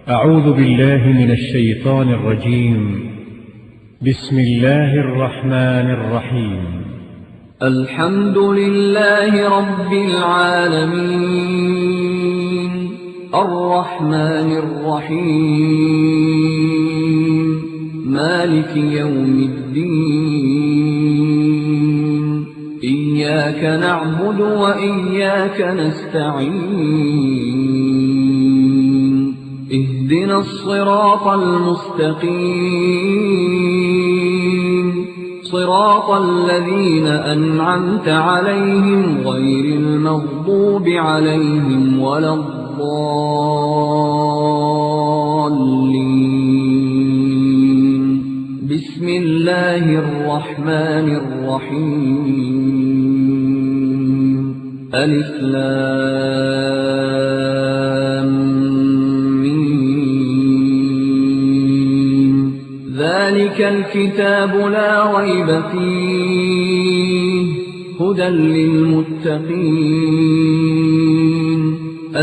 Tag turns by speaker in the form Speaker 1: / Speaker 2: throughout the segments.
Speaker 1: أعوذ بالله من الشيطان الرجيم. بسم الله الرحمن الرحيم.
Speaker 2: الحمد لله رب العالمين الرحمن الرحيم مالك يوم الدين إياك نعبد وإياك نستعين اهدنا الصراط المستقيم صراط الذين أنعمت عليهم غير المغضوب عليهم ولا الضالين. بسم الله الرحمن الرحيم. ألف لام ميم. ذلك الكتاب لا ريب فيه هدى للمتقين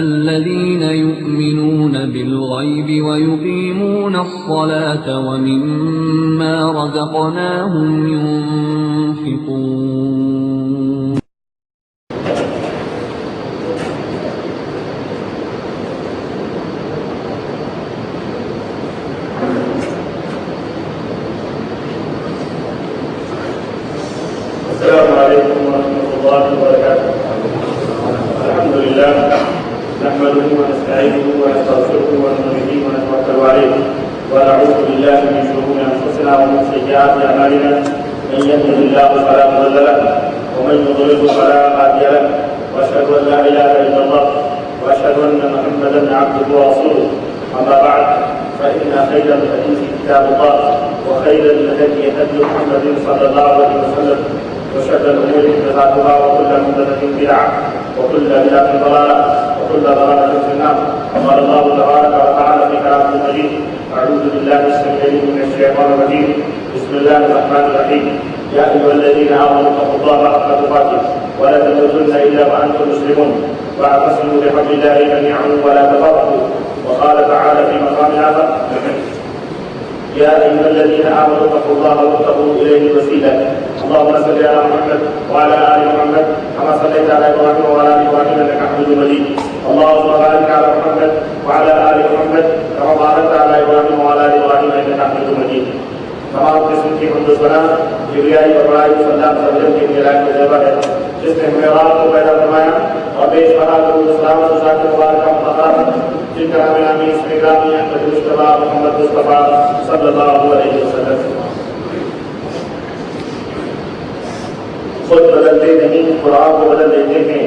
Speaker 2: الذين يؤمنون بالغيب ويقيمون الصلاة ومما رزقناهم ينفقون.
Speaker 3: السلام عليكم ورحمة الله وبركاته. الحمد لله نحمده ونستعينه ونستغفره ونؤمن به ونتوكل عليه ونعوذ بالله من شرور أنفسنا ومن سيئات أعمالنا من يهده الله فلا مضل له ومن يضلل فلا هادي له وأشهد أن لا إله إلا الله وأشهد أن محمدا عبده ورسوله. أما بعد فإن خير الحديث كتاب الله وخير الهدي هدي محمد صلى الله عليه وسلم وشر الأمور محدثاتها وكل محدثة بدعة وكل بدعة ضلالة وكل ضلالة في النار. قال الله تبارك وتعالى في كلامه المجيد: أعوذ بالله السميع العليم من الشيطان الرجيم. بسم الله الرحمن الرحيم. يا أيها الذين آمنوا اتقوا الله حق تقاته ولا تموتن إلا وأنتم مسلمون واعتصموا بحبل الله جميعا ولا تفرقوا. وقال تعالى في مقام آخر: يا أيها الذين آمنوا اتقوا الله وابتغوا إليه الوسيلة. اللهم صل على محمد وعلى آل محمد كما صليت على إبراهيم وعلى آل إبراهيم إنك حميد مجيد. اللهم بارك على محمد وعلى آل محمد كما باركت على إبراهيم وعلى آل إبراهيم إنك حميد مجيد. تمام قسم کی حمد و ثنا کبریائی اور بڑائی صلی اللہ علیہ وسلم کے لیے لائق جلوہ ہے جس نے ہمیں رات کو پیدا فرمایا اور بے شمار درود و سلام اور ذات مبارکہ مقرر جن کا نام نامی اسم گرامی ہے مصطفیٰ محمد مصطفیٰ صلی اللہ علیہ وسلم. خود بدلتے نہیں قرآن کو بدل دیتے ہیں.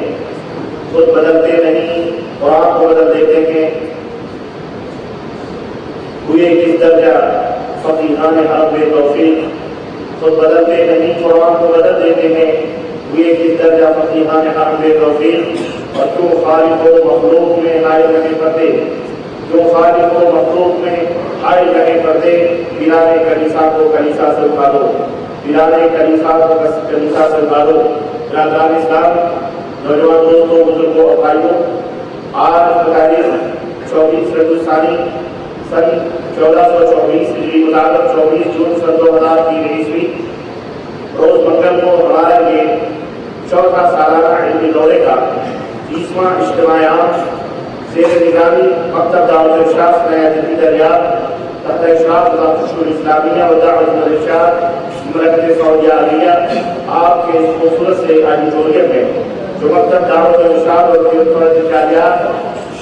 Speaker 3: خود بدلتے نہیں قرآن کو بدل دیتے ہیں. ہوئے کس درجہ فقیہان حرم توفیق. خود بدلتے نہیں قرآن کو بدل دیتے ہیں. ہوئے کس درجہ فقیہان حرم توفیق. اور کیوں خالق و مخلوق میں آئے رہے پردے. کیوں خالق و مخلوق میں آئے رہے پردے. بلانے کلیسا کو کلیسا سے اٹھا دو. بلانے کلیسا کو کلیسا سے اٹھا دو. برادران اسلام، نوجوان دوستوں، بزرگوں اور بھائیوں، آج تاریخ 24 ربیع الثانی سن 1424 ہجری مطابق 24 جون سن 2003 عیسوی روز منگل کو ہمارے لیے چوتھا سالانہ علمی دورے کا 30واں اجتماع عام زیر نگرانی مکتب دعوت ارشاد نیا دلی دریاب تحت اشراف وزارت الشؤون الاسلامیہ و دعوت الارشاد مملکت سعودیہ عربیہ آپ کے اس خوبصورت سے آڈیٹوریم میں جو مکتب دعوت ارشاد اور جالیات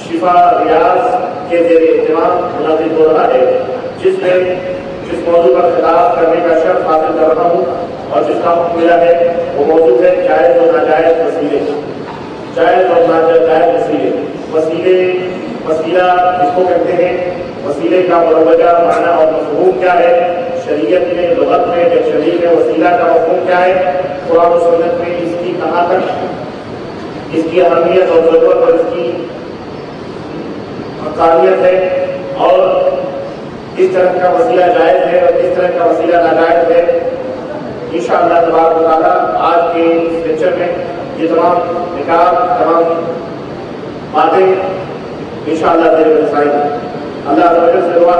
Speaker 3: شفا ریاض کے زیر اہتمام منعقد ہو رہا ہے، جس موضوع پر خطاب کرنے کا شرف حاصل کر رہا ہوں اور جس کا حکم ملا ہے وہ موضوع ہے جائز اور ناجائز وسیلے. جائز اور ناجائز وسیلے. وسیلہ کس کو کہتے ہیں؟ وسیلے کا مروجہ معنی اور مفہوم کیا ہے؟ شریعت میں، لغت میں، ڈکشنری میں وسیلہ کا مفہوم کیا ہے؟ قرآن و سنت میں اس کی کہاں تک اس کی اہمیت اور ضرورت اور اس کی حقانیت ہے، اور کس طرح کا وسیلہ جائز ہے اور کس طرح کا وسیلہ ناجائز ہے. انشاءاللہ تبارک و تعالیٰ آج کے اس لیکچر میں یہ تمام نکات، تمام باتیں انشاءاللہ تیرے بتائیں گے. اللہ تعالیٰ سے دعا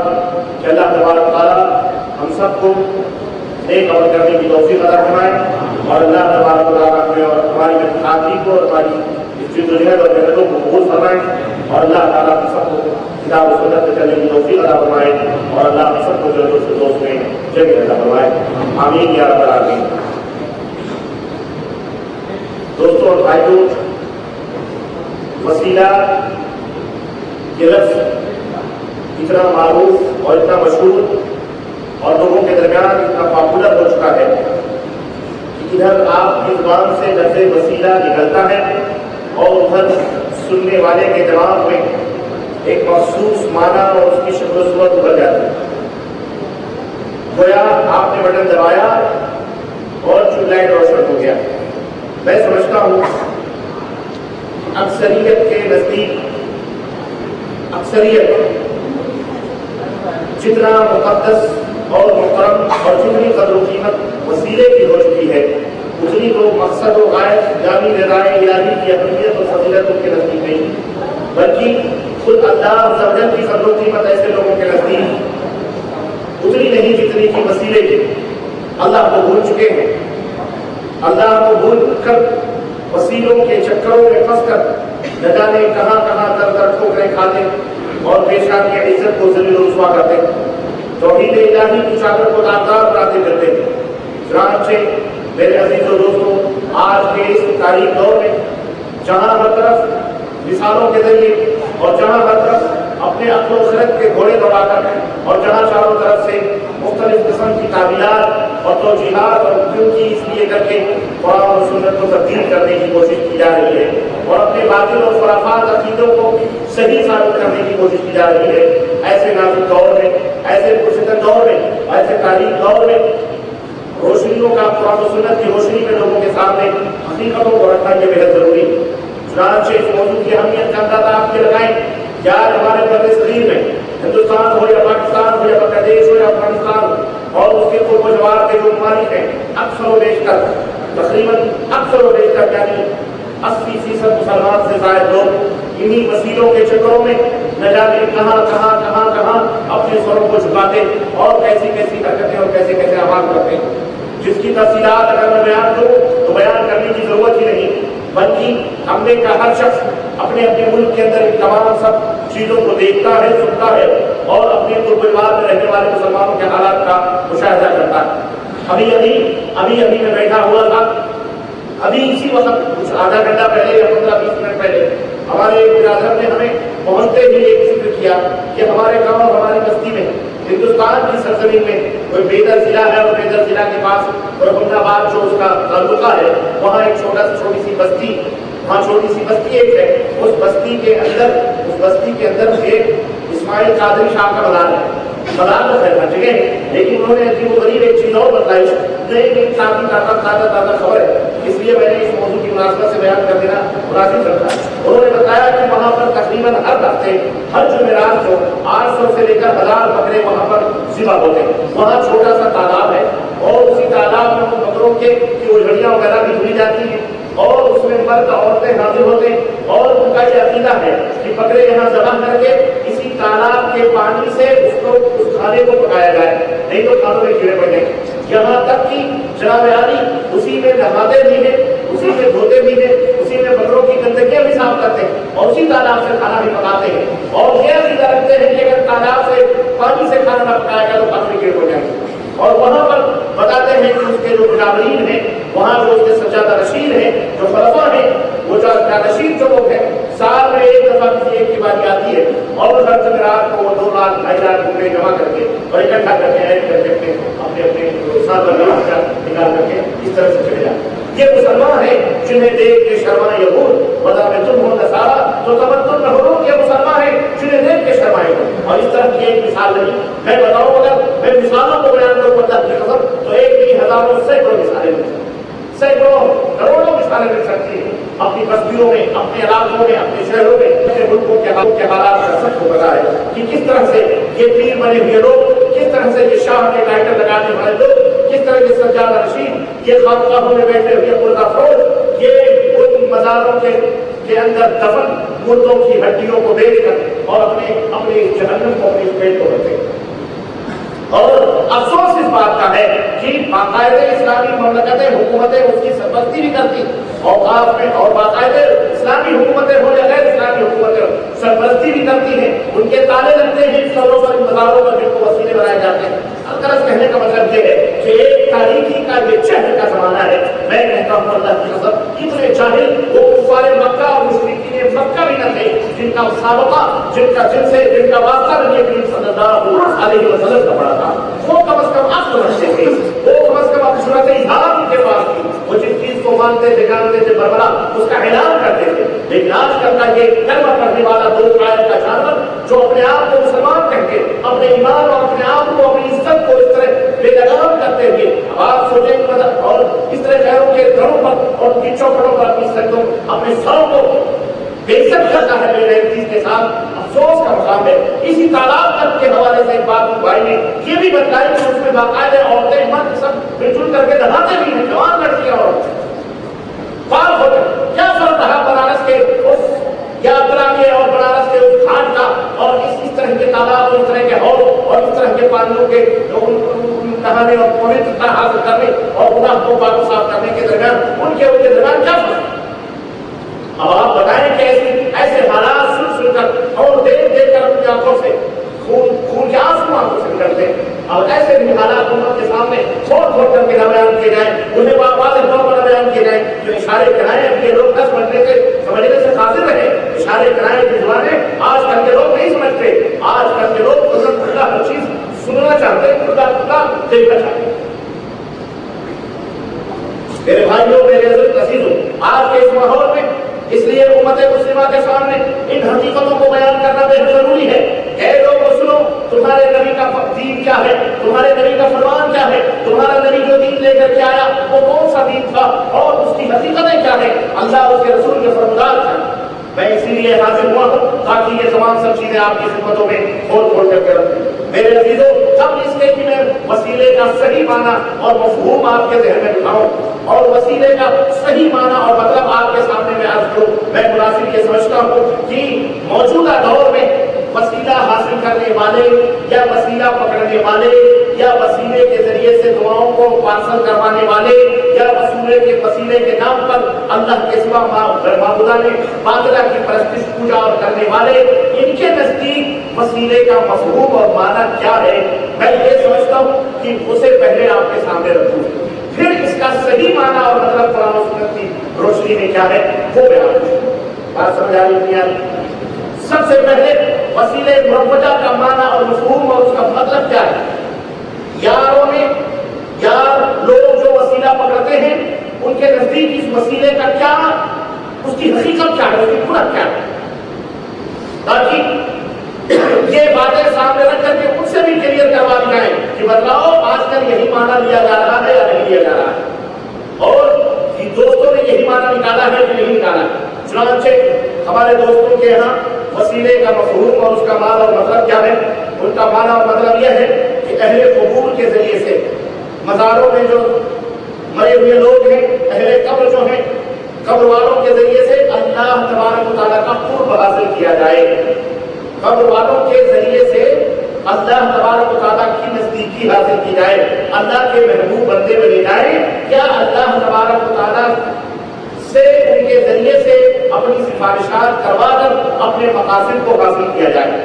Speaker 3: کہ اللہ تبارک تعالیٰ ہم سب کو نیک عمل کرنے کی توفیق عطا فرمائے اور اللہ تبارک تعالیٰ ہمیں اور ہماری خاطری کو اور ہماری اس جدوجہد اور محنتوں کو قبول فرمائے اور اللہ تعالیٰ ہم سب کو کتاب و سنت پہ چلنے کی توفیق عطا فرمائے اور اللہ ہم سب کو جنت الفردوس میں جگہ عطا فرمائے آمین یا رب العالمین۔ دوستوں اور بھائیوں، وسیلہ یہ لفظ اتنا معروف اور اتنا مشہور اور لوگوں کے درمیان اتنا پاپولر ہو چکا ہے کہ ادھر آپ کی زبان سے لفظ وسیلہ نکلتا ہے اور ادھر سننے والے کے دماغ میں ایک مخصوص معنی اور اس کی شکل و صورت ابھر جاتی ہے۔ گویا آپ نے بٹن دبایا اور ٹیوب لائٹ روشن ہو گیا۔ میں سمجھتا ہوں اکثریت کے نزدیک اکثریت جتنا مقدس اور محترم اور جتنی قدر و قیمت وسیلے کی ہو چکی ہے اتنی تو مقصد و غائب جامع رضائے الہی کی اہمیت اور فضیلت ان کے نزدیک نہیں، بلکہ خود اللہ عز و جل کی قدر و قیمت ایسے لوگوں کے نزدیک اتنی نہیں جتنی کی وسیلے کی۔ اللہ کو بھول چکے ہیں، اللہ کو بھول کر وسیلوں کے چکروں میں پھنس کر نہ جانے کہاں کہاں در در ٹھوکریں کھاتے اور پیشان کی عزت کو ذلیل و رسوا کرتے، توحید الہی کی چادر کو داغدار بناتے پھرتے۔ چنانچہ میرے عزیزوں دوستوں، آج کے اس تاریخ دور میں جہاں ہر طرف مثالوں کے ذریعے اور جہاں ہر طرف اپنے عقل و خرد کے گھوڑے دوڑا کر اور جہاں چاروں طرف سے مختلف قسم کی تعبیرات اور توجیہات اور کیونکہ اس لیے کر کے قرآن اور سنت کو تبدیل کرنے کی کوشش کی جا رہی ہے اور اپنے باطل اور خرافات عقیدوں کو صحیح ثابت کرنے کی کوشش کی جا رہی ہے، ایسے نازک دور میں، ایسے پرفتن دور میں، ایسے تاریخ دور میں روشنیوں کا قرآن و سنت کی روشنی میں لوگوں کے سامنے حقیقتوں کو رکھنا یہ بہت ضروری ہے۔ چنانچہ اس موضوع کی اہمیت کا اندازہ آپ کے لگائیں کہ آج ہمارے برد صغیر میں ہندوستان ہو یا پاکستان ہو یا بنگلہ دیش ہو یا افغانستان ہو اور اس کے قرب و جوار کے جو ممالک ہیں اکثر و بیشتر تقریباً اکثر و بیشتر یعنی 80% مسلمان سے زائد لوگ انہی وسیلوں کے چکروں میں نہ جانے کہاں کہاں کہاں کہاں اپنے سروں کو جھکاتے اور کیسی کیسی حرکتیں اور کیسے کیسے اعمال کرتے ہیں جس کی تفصیلات اگر میں بیان کروں تو بیان کرنے کی ضرورت ہی نہیں، بلکہ ہم نے کا ہر شخص اپنے اپنے ملک کے اندر ان تمام سب چیزوں کو دیکھتا ہے، سنتا ہے اور اپنے قربات میں رہنے والے مسلمانوں کے حالات کا مشاہدہ کرتا ہے۔ ابھی میں بیٹھا ہوا تھا، ابھی اسی وقت کچھ آدھا گھنٹہ پہلے یا 15-20 منٹ پہلے ہمارے برادر نے ہمیں پہنچتے ہی ایک ذکر کیا کہ ہمارے گاؤں اور ہماری بستی میں ہندوستان کی سرزمین میں کوئی بیدر ضلع ہے اور بیدر ضلع کے پاس رحمت آباد جو اس کا تعلقہ ہے وہاں ایک چھوٹی سی بستی ایک ہے، اس بستی کے اندر ایک اسماعیل قادری شاہ کا مزار ہے۔ مزار تو خیر ہر جگہ ہے، لیکن انہوں نے عجیب و غریب ایک چیز اور بتائی، ایک تازہ خبر ہے، اس لیے میں نے اس موضوع کی مناسبت سے بیان کر دینا مناسب کرتا ہے۔ انہوں نے بتایا کہ وہاں پر تقریباً ہر ہفتے ہر جمعرات کو 800 سے لے کر 1000 بکرے وہاں پر ذبح ہوتے ہیں۔ وہاں چھوٹا سا تالاب ہے اور اسی تالاب میں ان بکروں کی اجڑیاں وغیرہ بھی دھلی جاتی ہیں اور اس میں مرد عورتیں حاضر ہوتے ہیں اور ان کا یہ عقیدہ ہے کہ بکرے یہاں ذبح کر کے اسی تالاب کے پانی سے اس کھانے کو پکایا جائے، نہیں تو کھانوں میں کیڑے پڑ جائیں۔ یہاں تک کہ جناب عالی اسی میں نہاتے بھی ہیں، اسی میں دھوتے بھی ہیں، اسی میں بکروں کی گندگیاں بھی صاف کرتے ہیں اور اسی تالاب سے کھانا بھی پکاتے ہیں اور یہ عقیدہ رکھتے ہیں کہ اگر تالاب سے پانی سے کھانا نہ پکایا گیا تو کھانوں میں کیڑے پڑ جائیں گے۔ اور وہاں پر بتاتے ہیں کہ اس کے جو جابرین ہیں، وہاں جو اس کے سجادہ رشید ہیں، جو خلفاء ہیں، وہ جو رشید جو لوگ ہیں، سال میں ایک دفعہ کسی ایک کی باری آتی ہے اور ہر جمعرات کو 2 لاکھ 2.5 لاکھ روپئے جمع کر کے اور اکٹھا کر کے اپنے سال بھر نکال کر کے اس طرح سے چلے جاتے ہیں۔ یہ مسلمان ہیں جنہیں دیکھ کے شرمائے یہود وَإِذَا تُمْ نَصَارَىٰ تو تمدن نہ ہو، یہ مسلمان ہیں جنہیں دیکھ کے شرمائے یہود۔ اور اس طرح کی ایک مثال نہیں، میں بتاؤں اگر میں مثالوں کو بیان کروں اللہ کی قسم تو ایک نہیں ہزاروں سینکڑوں مثالیں مل سکتی ہیں، سینکڑوں کروڑوں مثالیں مل سکتی ہیں اپنی بستیوں میں، اپنے علاقوں میں، اپنے شہروں میں، اپنے ملکوں کے حالات کا سب کو پتا ہے کہ کس طرح سے یہ پیر بنے ہوئے لوگ، کس طرح سے یہ شاہ کے ٹائٹل لگانے والے لوگ، کس طرح کے سجادہ رشید، یہ خانقاہوں میں بیٹھے ہوئے مردہ فروش، یہ ان مزاروں کے اندر دفن مردوں کی ہڈیوں کو بیچ کر اور اپنے جہنم کو اپنے پیٹ کو رکھتے ہیں۔ اور افسوس اس بات کا ہے کہ باقاعدہ اسلامی مملکتیں حکومتیں اس کی سرپرستی بھی کرتی اوقاف میں، اور باقاعدہ اسلامی حکومتیں ہو یا غیر اسلامی حکومتیں سرپرستی بھی کرتی ہیں، ان کے تالے لگتے ہیں قبروں پر، مزاروں پر جن کو وسیلے بنائے جاتے ہیں۔ الغرض کہنے کا مطلب یہ ہے کہ ایک تاریخی کا یہ چہر کا زمانہ ہے۔ میں کہتا ہوں اللہ کی قسم اتنے جاہل وہ کفار مکہ اور مشرکین مکہ بھی نہ تھے جن کا سابقہ جن کا واسطہ نبی کریم صلی اللہ علیہ وسلم کا پڑا تھا۔ وہ کم از کم آپ سمجھتے تھے، وہ کم از کم اپنی صورت اظہار ان کے پاس تھی، وہ جس چیز کو مانتے تھے جانتے تھے بربرا اس کا اعلان کرتے تھے۔ لیکن آج کل کا یہ کلمہ پڑھنے والا دو قائد کا جانور جو اپنے آپ کو مسلمان کہہ کے اپنے ایمان اور اپنے آپ کو اپنی عزت کو اس طرح بے لگام کرتے ہوئے آپ سوچیں اور اس طرح غیروں کے گھروں پر اور کی چوکھٹوں پر اپنی سروں اپنے سروں کو بے عزت کرتا ہے بے غیرتی کے ساتھ، افسوس کا مقام ہے۔ اسی تالاب تک کے حوالے سے ایک بات بھائی نے یہ بھی بتائی کہ اس میں باقاعدہ عورتیں مرد سب مل جل کر کے نہاتے بھی ہیں، جوان لڑکیاں اور پاک ہو کر۔ کیا فرق رہا بنارس کے اس یاترا کے اور بنارس کے اس گھاٹ کا اور اس طرح کے تالاب اور اس طرح کے حوض اور اس طرح کے پانیوں کے نہانے اور پویترتا حاصل کرنے اور گناہ کو پاک صاف کرنے کے درمیان ان کے درمیان کیا فرق؟ اب آپ بتائیں کہ ایسے حالات سن کر اور دیکھ کر اپنی آنکھوں سے خون کے آنسو آنکھوں سے نکلتے ہیں۔ اور ایسے بھی حالات امت کے سامنے چھوڑ کر کے نہ بیان کیے جائیں، انہیں واضح طور پر نہ بیان کیے جائیں، جو اشارے کرائیں کہ لوگ نہ سمجھنے سے قاصر رہے۔ اشارے کرائیں کی زبانیں آج کل کے لوگ نہیں سمجھتے، آج کل کے لوگ کھلا ہر چیز سننا چاہتے ہیں، کھلا دیکھنا چاہتے ہیں۔ میرے بھائیوں، میرے عزیزوں، آج کے اس ماحول میں اس لیے امت مسلمہ کے سامنے ان حقیقتوں کو بیان کرنا بے حد ضروری ہے۔ اے لوگوں سنو، تمہارے نبی کا دین کیا ہے، تمہارے نبی کا فرمان کیا ہے، تمہارا نبی جو دین لے کر کے آیا وہ کون سا دین تھا اور اس کی حقیقتیں کیا ہے، اللہ اس کے رسول کے فرمودات کیا۔ میں اسی لیے حاضر ہوا ہوں تاکہ یہ تمام سب چیزیں آپ کی خدمتوں میں کھول کر کے رکھوں۔ میرے عزیزوں، قبل اس کے کہ میں وسیلے کا صحیح معنی اور مفہوم آپ کے ذہن میں بٹھاؤں اور وسیلے کا صحیح معنی اور مطلب آپ کے سامنے میں عرض کروں، میں مناسب یہ سمجھتا ہوں کہ موجودہ دور میں وسیلہ حاصل کرنے والے یا وسیلہ پکڑنے والے یا وسیلے کے ذریعے سے دعاؤں کو پارسل کروانے والے یا وسیلے کے نام پر اللہ کے سوا معبودہ نے باطلہ کی پرستش پوجا اور کرنے والے، ان کے نزدیک وسیلے کا مفہوم اور معنی کیا ہے، میں یہ سمجھتا ہوں کہ اسے پہلے آپ کے سامنے رکھوں، پھر اس کا صحیح معنی اور مطلب قرآن و سنت کی روشنی میں کیا ہے وہ بیان کروں۔ بات سمجھ آ رہی ہے؟ سب سے پہلے وسیلے مروجہ کا معنی اور مفہوم اور اس کا مطلب کیا ہے۔ یار لوگ جو وسیلہ پکڑتے ہیں ان کے نزدیک اس وسیلے کا کیا، اس کی حقیقت کیا ہے، اس کی قدرت کیا ہے، تاکہ یہ باتیں سامنے رکھ کر کے ان سے بھی کلیئر کروا دی جائیں کہ بتلاؤ آج کل یہی معنی لیا جا رہا ہے یا نہیں لیا جا رہا ہے، اور دوستوں نے یہی معنی نکالا ہے کہ نہیں نکالا ہے۔ چنانچہ ہمارے دوستوں کے یہاں وسیلے کا مفہوم اور اس کا معنی اور مطلب کیا ہے، ان کا معنی اور مطلب یہ ہے کہ اہل قبور کے ذریعے سے مزاروں میں جو مرے ہوئے لوگ ہیں، اہل قبر جو ہیں، قبر والوں کے ذریعے سے اللہ تبارک و تعالیٰ کا قرب حاصل کیا جائے، قبر والوں کے ذریعے سے اللہ تبارک و تعالیٰ کی نزدیکی حاصل کی جائے، اللہ کے محبوب بندے بنے جائے، کیا اللہ تبارک و تعالیٰ سے ان کے ذریعے سے اپنی سفارشات کروا کر اپنے مقاصد کو حاصل کیا جائے۔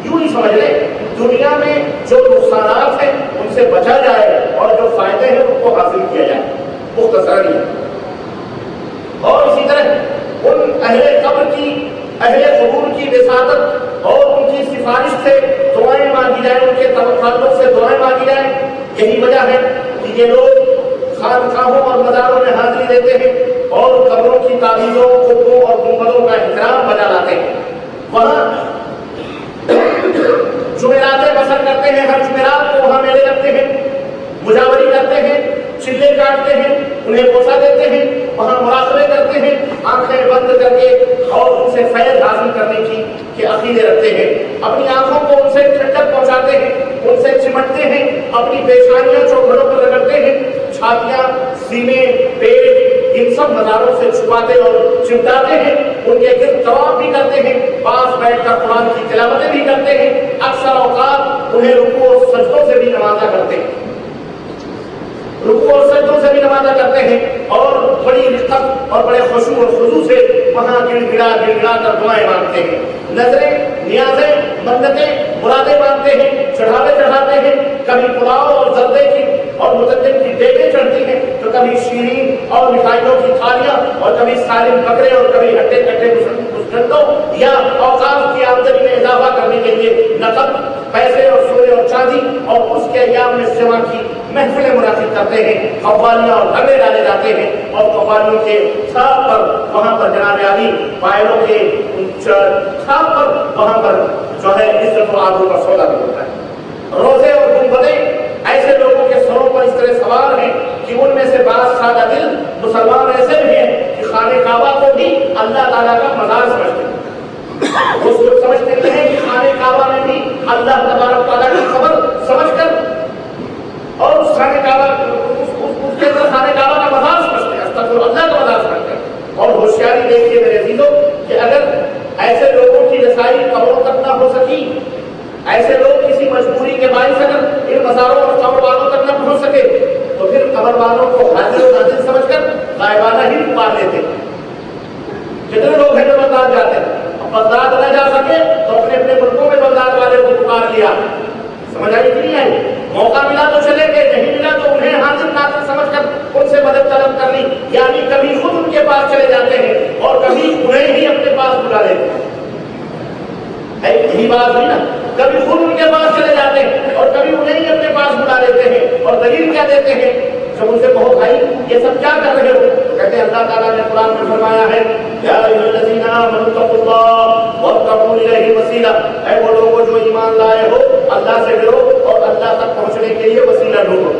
Speaker 3: یوں ہی سمجھ لیں دنیا میں جو نقصانات ہیں ان سے بچا جائے اور جو فائدے ہیں ان کو حاصل کیا جائے، مختصر ہی۔ اور اسی طرح ان اہل قبر کی، اہل قبور کی وساطت اور ان کی سفارش سے دعائیں مانگی جائیں، ان کے تعلق سے دعائیں مانگی جائیں۔ یہی وجہ ہے کہ یہ لوگ خانقاہوں اور مزاروں میں حاضری دیتے ہیں اور قبروں کی تعمیروں، قبروں اور گنبدوں کا احترام بجا لاتے ہیں، وہاں جمعراتیں بسر کرتے ہیں، ہر جمعرات کو وہاں میلے لگتے ہیں، مجاوری کرتے ہیں، چلے کاٹتے ہیں، انہیں بوسہ دیتے ہیں، وہاں مراقبے کرتے ہیں، آنکھیں بند کر کے اور ان سے فیض حاصل کرنے کی عقیدے رکھتے ہیں، اپنی آنکھوں کو ان سے ٹھنڈک پہنچاتے ہیں، ان سے چمٹتے ہیں، اپنی پیشانیاں چوکھڑوں پر رگڑتے ہیں، چھاتیاں، سینے، پیٹ ان سب مزاروں سے چھپاتے اور چمٹاتے ہیں ان کے گرد طواف بھی کرتے ہیں، پاس بیٹھ کر قرآن کی تلاوتیں بھی کرتے ہیں، اکثر اوقات انہیں رکوع اور سجدوں سے بھی نوازا کرتے ہیں، رکوع اور سجدوں سے بھی نوازا کرتے ہیں، اور بڑی رقت اور بڑے خشوع اور خضوع سے وہاں گڑ گڑا کر دعائیں مانگتے ہیں، نظریں، نیازیں، منتیں، مرادیں مانگتے ہیں، چڑھاتے ہیں، کبھی پلاؤ اور زردے کی اور متدن کی دیگیں چڑھتی ہیں، تو کبھی شیرین اور مٹھائیوں کی تھالیاں، اور کبھی سالم بکرے، اور کبھی ہٹے کٹے مسٹنڈوں، یا اوقاف کی آمدنی میں اضافہ کرنے کے لیے نقد پیسے اور سونے اور چاندی اور اس کے ایام میں جمع کی محفلیں منعقد کرتے ہیں، قوالیاں اور ڈھگے ڈالے جاتے ہیں، اور قوالیوں کے چھاپ پر وہاں پر جناب علی پائلوں کے چھاپ پر وہاں پر جو ہے عزت و آبرو کا سودا بھی ہوتا ہے۔ روزے اور گنبدیں ایسے لوگوں کے سروں پر اس طرح سوار ہیں کہ ان میں سے بعض سادہ دل مسلمان ایسے بھی ہیں کہ خانہ کعبہ کو بھی اللہ تعالیٰ کا مزار سمجھتے ہیں، وہ سمجھتے ہیں کہ خانہ کعبہ میں بھی اللہ تبارک تعالیٰ کی خبر سمجھ کر اور اس خانہ کعبہ اس کے اندر خانہ کعبہ کا مزار سمجھتے ہیں، استغفر اللہ کا مزار سمجھتے ہیں۔ اور ہوشیاری دیکھیے میرے عزیزوں کہ اگر ایسے لوگوں کی رسائی قبروں تک نہ ہو سکی، ایسے لوگ کسی مجبوری کے باعث اگر ان مزاروں اور قبر والوں تک نہ پہنچ سکے تو پھر قبر والوں کو حاضر و ناظر سمجھ کر غائبانہ ہی پکار لیتے۔ کتنے لوگ ہیں جو بغداد جاتے ہیں، اب بغداد نہ جا سکے تو اپنے اپنے ملکوں میں بغداد والے کو پکار لیا، سمجھ آئی کہ نہیں آئی؟ موقع ملا تو چلے گئے، نہیں ملا تو انہیں حاضر ناظر سمجھ کر ان سے مدد طلب کر لی، یعنی کبھی خود ان کے پاس چلے جاتے ہیں اور کبھی انہیں ہی اپنے پاس بلا لیتے ہیں۔ یہی بات ہوئی نا، کبھی خود ان کے پاس چلے جاتے ہیں اور کبھی انہیں ہی اپنے پاس بلا لیتے ہیں، اور دلیل کیا دیتے ہیں؟ جب ان سے کہو بھائی یہ سب کیا کر رہے ہو تو کہتے ہیں اللہ تعالیٰ نے قرآن میں فرمایا ہے یا ایھا الذین آمنوا اتقوا اللہ وابتغوا الیہ وسیلہ، اے وہ لوگوں جو ایمان لائے ہو اللہ سے ڈرو اور اللہ تک پہنچنے کے لیے وسیلہ ڈھونڈو۔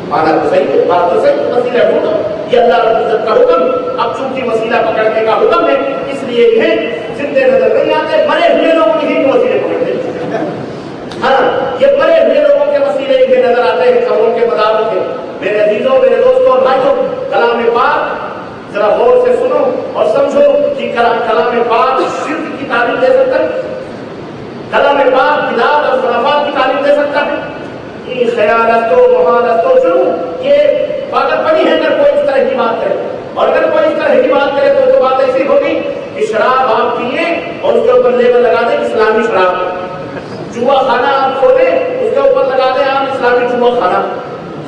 Speaker 3: مانا تو صحیح ہے، بات تو صحیح، وسیلہ ڈھونڈو، یہ اللہ رب العزت کا حکم۔ اب چونکہ وسیلہ پکڑنے کا حکم ہے اس لیے انہیں زندے نظر نہیں آتے، مرے ہوئے لوگ نہیں وسیلے پکڑتے ہیں۔ ہاں یہ مرے ہوئے لوگوں کے وسیلے انہیں نظر آتے ہیں، قبروں کے مزاروں کے۔ میرے عزیزوں، میرے دوستوں اور بھائیوں، کلام پاک ذرا غور سے سنو اور سمجھو کہ کلام پاک شرک کی تعلیم دے سکتا ہے، کلام پاک بدعت اور خرافات کی تعلیم دے سکتا ہے۔ یہ خیالستو محالستو شروع، یہ پاگل پڑی ہے اگر کوئی اس طرح کی بات کرے، اور اگر کوئی اس طرح کی بات کرے تو بات ایسی ہوگی کہ شراب آپ پیے اور اس کے اوپر لیبل لگا دیں اسلامی شراب، جوا خانہ آپ کھولیں اس کے اوپر لگا دیں آپ اسلامی جوا خانہ،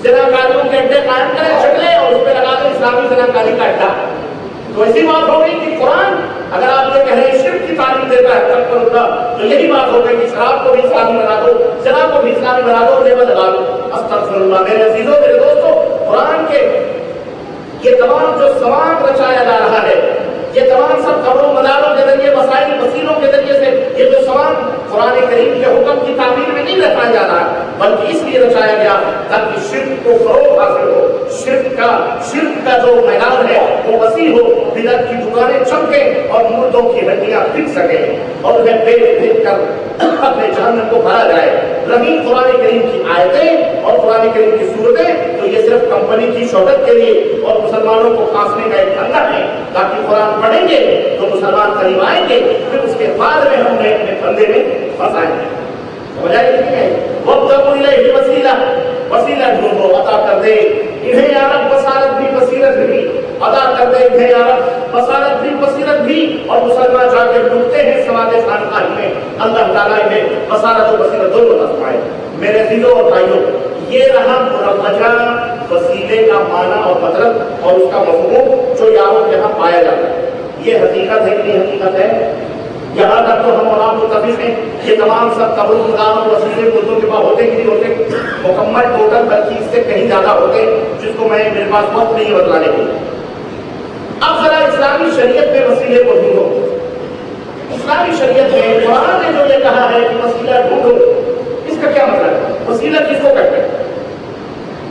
Speaker 3: زنا کاریوں کے اڈے قائم کریں شکلیں اور اس پہ لگا دیں اسلامی زنا کاری کا اڈا، تو ایسی بات ہوگی کہ قرآن اگر آپ یہ کہہ رہے ہیں شرک کی تعلیم دیتا ہے تکبر اللہ، تو یہی بات ہوگی کہ شراب کو بھی اسلامی بنا دو، زنا کو بھی اسلامی بنا دو، لیبل لگا دو۔ استغفر اللہ۔ میرے عزیزوں، میرے دوستوں، قرآن کے یہ تمام جو سواد رچایا جا رہا ہے، یہ تمام سب قبروں مزاروں کے ذریعے وسائل وسیلوں کے ذریعے سے یہ جو سواد قرآن کریم کے حکم کی تعبیر میں نہیں رچایا جا رہا بلکہ اس لیے رچایا گیا تاکہ شرک کو فروغ حاصل ہو، شرک کا جو میدان ہے وہ وسیع ہو، بدعت کی دکانیں چمکیں اور مردوں کی ہڈیاں بک سکیں اور انہیں پیٹ پھینک کر اپنے جہنم کو بھرا جائے۔ رہی قرآن کریم کی آیتیں اور قرآن کریم کی صورتیں تو یہ صرف کمپنی کی شہرت کے لیے اور مسلمانوں کو پھانسنے کا ایک دھندا ہے تاکہ قرآن پڑھیں گے تو مسلمان قریب آئیں گے، پھر اس کے بعد میں ہم نے اپنے بندے میں پھنسائیں گے۔ سمجھائے کہ نہیں ہے؟ وابتغوا الیہ وسیلہ، وسیلہ ڈھونڈو، عطا کر دے انہیں یا رب بصارت بھی بصیرت بھی، عطا کر دے انہیں یا رب بصارت بھی بصیرت بھی، اور مسلمان جا کے ڈوبتے ہیں سواد خانقاہ میں، اللہ تعالیٰ انہیں بصارت و بصیرت دونوں عطا فرمائے۔ میرے عزیزوں اور بھائیوں، یہ رہا مروجہ وسیلے کا معنی اور مطلب اور اس کا مفہوم جو یاروں کے یہاں پایا جاتا ہے۔ یہ حقیقت ہے کہ نہیں حقیقت ہے؟ یہاں تک تو ہم اور آپ متفق ہیں، یہ تمام سب قبر مقام اور وسیلے مردوں کے پاس ہوتے کہ نہیں ہوتے؟ مکمل ٹوٹل بلکہ اس سے کہیں زیادہ ہوتے، جس کو میرے پاس وقت نہیں بتلانے کو۔ اب ذرا اسلامی شریعت میں وسیلے کو ڈھونڈو۔ اسلامی شریعت میں قرآن نے جو یہ کہا ہے کہ وسیلہ ڈھونڈو، اس کا کیا مطلب ہے؟ وسیلہ کس کو کہتے ہیں؟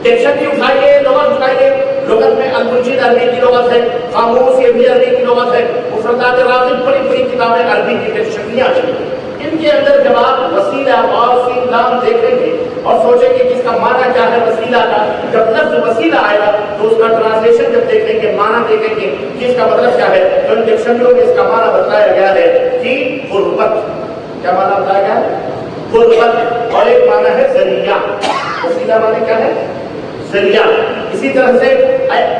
Speaker 3: ڈکشنری اٹھائیے، لغت اٹھائیے، لغت میں المنجد عربی کی لغت ہے، قاموس یہ بھی عربی کی لغت ہے، مفردات راغب بڑی بڑی کتابیں عربی کی ڈکشنریاں ہیں، ان کے اندر جب آپ وسیلہ اور لام دیکھیں گے اور سوچیں کہ اس کا معنی کیا ہے وسیلہ کا. جب لفظ وسیلہ آئے گا تو اس کا ٹرانسلیشن جب دیکھیں گے, معنی دیکھیں گے کہ اس کا مطلب کیا ہے, تو ان ڈکشنریوں میں اس کا معنی بتایا گیا ہے کہ قربت. کیا معنی بتایا گیا ہے؟ قربت. اور ایک معنی ہے ذریعہ. وسیلہ معنی کیا ہے؟ ذریعہ. اسی طرح سے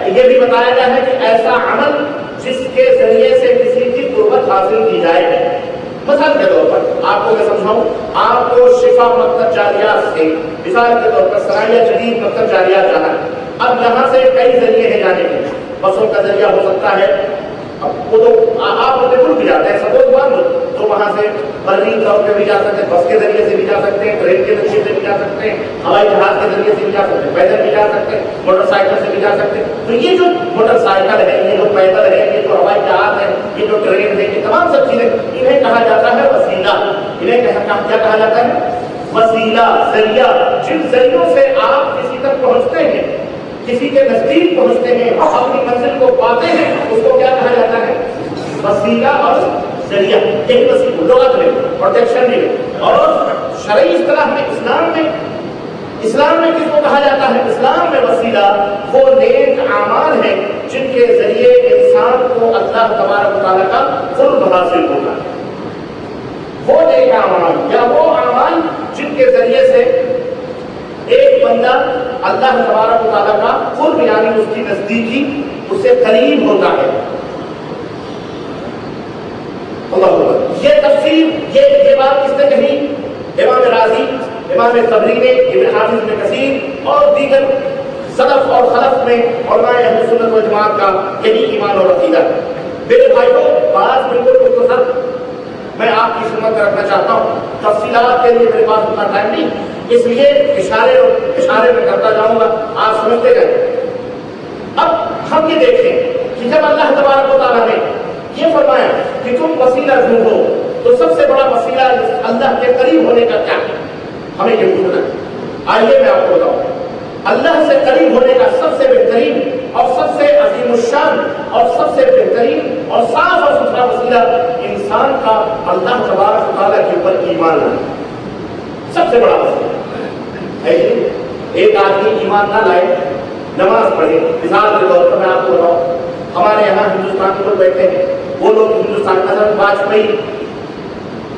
Speaker 3: یہ بھی بتایا گیا ہے کہ ایسا عمل جس کے ذریعے سے کسی کی قربت حاصل کی جائے. مثال کے طور پر آپ کو میں سمجھاؤں, آپ کو شفا مکتب جاریات سے مثال کے طور پر سرائیہ جدید مکتب جاریات جانا ہے. اب یہاں سے کئی ذریعے ہیں جانے کے. بسوں کا ذریعہ ہو سکتا ہے, اب وہ تو آپ اپنے گروپ بھی جاتے ہیں سپوز مان لو, تو وہاں سے بری طور پہ بھی جا سکتے ہیں, بس کے ذریعے سے بھی جا سکتے ہیں, ٹرین کے ذریعے سے بھی جا سکتے ہیں, ہوائی جہاز کے ذریعے سے بھی جا سکتے ہیں, پیدل بھی جا سکتے ہیں, موٹر سائیکل سے بھی جا سکتے ہیں. تو یہ جو موٹر سائیکل ہے, یہ جو پیدل ہے, یہ جو ہوائی جہاز ہے, یہ جو ٹرین ہے, یہ تمام سب چیزیں انہیں کہا جاتا ہے وسیلہ. انہیں کیا کہا جاتا ہے؟ وسیلہ, ذریعہ. جن ذریعوں سے آپ کسی تک پہنچتے ہیں, کسی کے نزدیک پہنچتے ہیں, اپنی منزل کو پاتے ہیں, اس کو کیا کہا جاتا ہے؟ وسیلہ اور ذریعہ. یہی وسیلہ لغت میں, پروٹیکشن میں, اور شرعی اصطلاح میں اسلام میں کس کو کہا جاتا ہے؟ اسلام میں وسیلہ وہ نیک اعمال ہیں جن کے ذریعے انسان کو اللہ تبارک و تعالیٰ کا قرب حاصل ہوتا ہے. وہ نیک اعمال یا وہ اعمال جن کے ذریعے سے ایک بندہ اللہ تبارک و تعالیٰ کا قرب یعنی اس کی نزدیکی, اس سے قریب ہوتا ہے. یہ تفسیر یہ بات کس نے کہی؟ امام رازی, امام طبری نے, ابن حافظ ابن کثیر اور دیگر سلف اور خلف میں علماء اہل سنت و جماعت کا یہی ایمان اور عقیدہ ہے. میرے بھائیوں, بات بالکل مختصر میں آپ کی خدمت میں رکھنا چاہتا ہوں. تفصیلات کے لیے میرے پاس اتنا ٹائم نہیں, اس لیے اشارے میں کرتا جاؤں گا, آپ سمجھتے گئے. اب ہم یہ دیکھیں کہ جب اللہ تبارک و تعالیٰ نے یہ فرمایا کہ تم وسیلہ ڈھونڈو, تو سب سے بڑا وسیلہ اللہ کے قریب ہونے کا کیا ہے؟ ہمیں یہ ڈھونڈنا ہے. آئیے میں آپ کو بتاؤں, اللہ سے قریب ہونے کا سب سے بہترین اور سب سے عظیم الشان اور سب سے بہترین اور صاف اور ستھرا وسیلہ انسان کا اللہ تبارک و تعالیٰ کے اوپر ایمان لانا. سب سے بڑا وسیلہ ہے. ایک آدمی ایمان نہ لائے, نماز پڑھے. مثال کے طور پر میں آپ کو بتاؤں, ہمارے یہاں ہندوستان کے لوگ بیٹھے ہیں, وہ لوگ ہندوستان مثلا واجپئی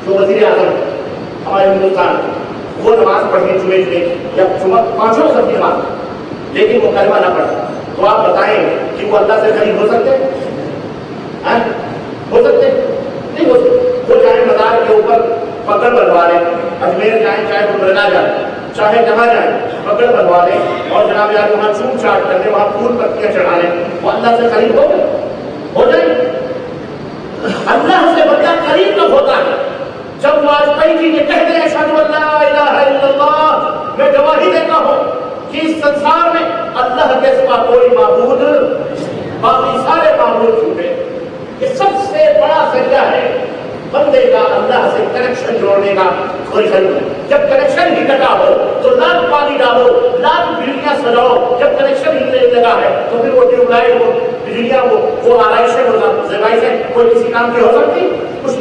Speaker 3: جو وزیر اعظم ہمارے ہندوستان کے, وہ نماز پڑھیں جمعے کی یا پانچوں سب کی نماز, لیکن وہ کلمہ نہ پڑھے, تو آپ بتائیں کہ وہ اللہ سے قریب ہو سکتے ہیں؟ ہو سکتے نہیں ہو سکتے. وہ چاہے مزار کے اوپر پکڑ بنوا لیں, اجمیر جائیں, چاہے وہ مرنا جائیں, چاہے جہاں جائیں, پکڑ بنوا لیں اور جناب یار وہاں چوم چاٹ کر لیں, وہاں پھول پتیاں چڑھا لیں, وہ اللہ سے قریب ہو جائیں. اللہ سے بندہ قریب کب ہوتا ہے؟ جب واجپئی جی یہ کہتے ہیں اشہد ان لا الہ الا اللہ, میں گواہی دیتا ہوں کہ اس سنسار میں اللہ کے سوا کوئی معبود, باقی سارے معبود جھوٹے. یہ سب سے بڑا ذریعہ ہے بندے کا اللہ سے کنیکشن جوڑنے کا. کوئی ضرور جب کنیکشن ہی کٹا ہو تو لاکھ پانی ڈالو, لاکھ بجلیاں سجاؤ, جب کنیکشن ہی لگا ہے تو پھر وہ ٹیوب لائٹ, وہ بجلیاں, وہ آرائشیں, وہ زیبائشیں کوئی کسی کام کی ہو سکتی؟ کچھ.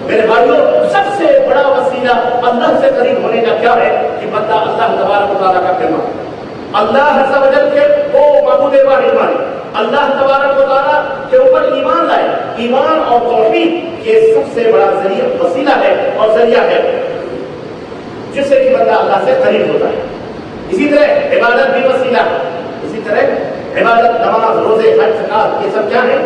Speaker 3: میرے بھائیوں, سب سے بڑا وسیلہ اللہ سے قریب ہونے کا کیا ہے کہ بندہ اللہ تبارک و تعالیٰ کا کلمہ, اللہ عز و جل کے وہ معبود واحد مانے, اللہ تبارک و تعالیٰ کے اوپر ایمان لائے. ایمان اور توحید یہ سب سے بڑا ذریعہ وسیلہ ہے اور ذریعہ ہے جس سے کہ بندہ اللہ سے قریب ہوتا ہے. اسی طرح عبادت بھی وسیلہ ہے. اسی طرح عبادت, نماز, روزے, حج, زکات, یہ سب کیا ہیں؟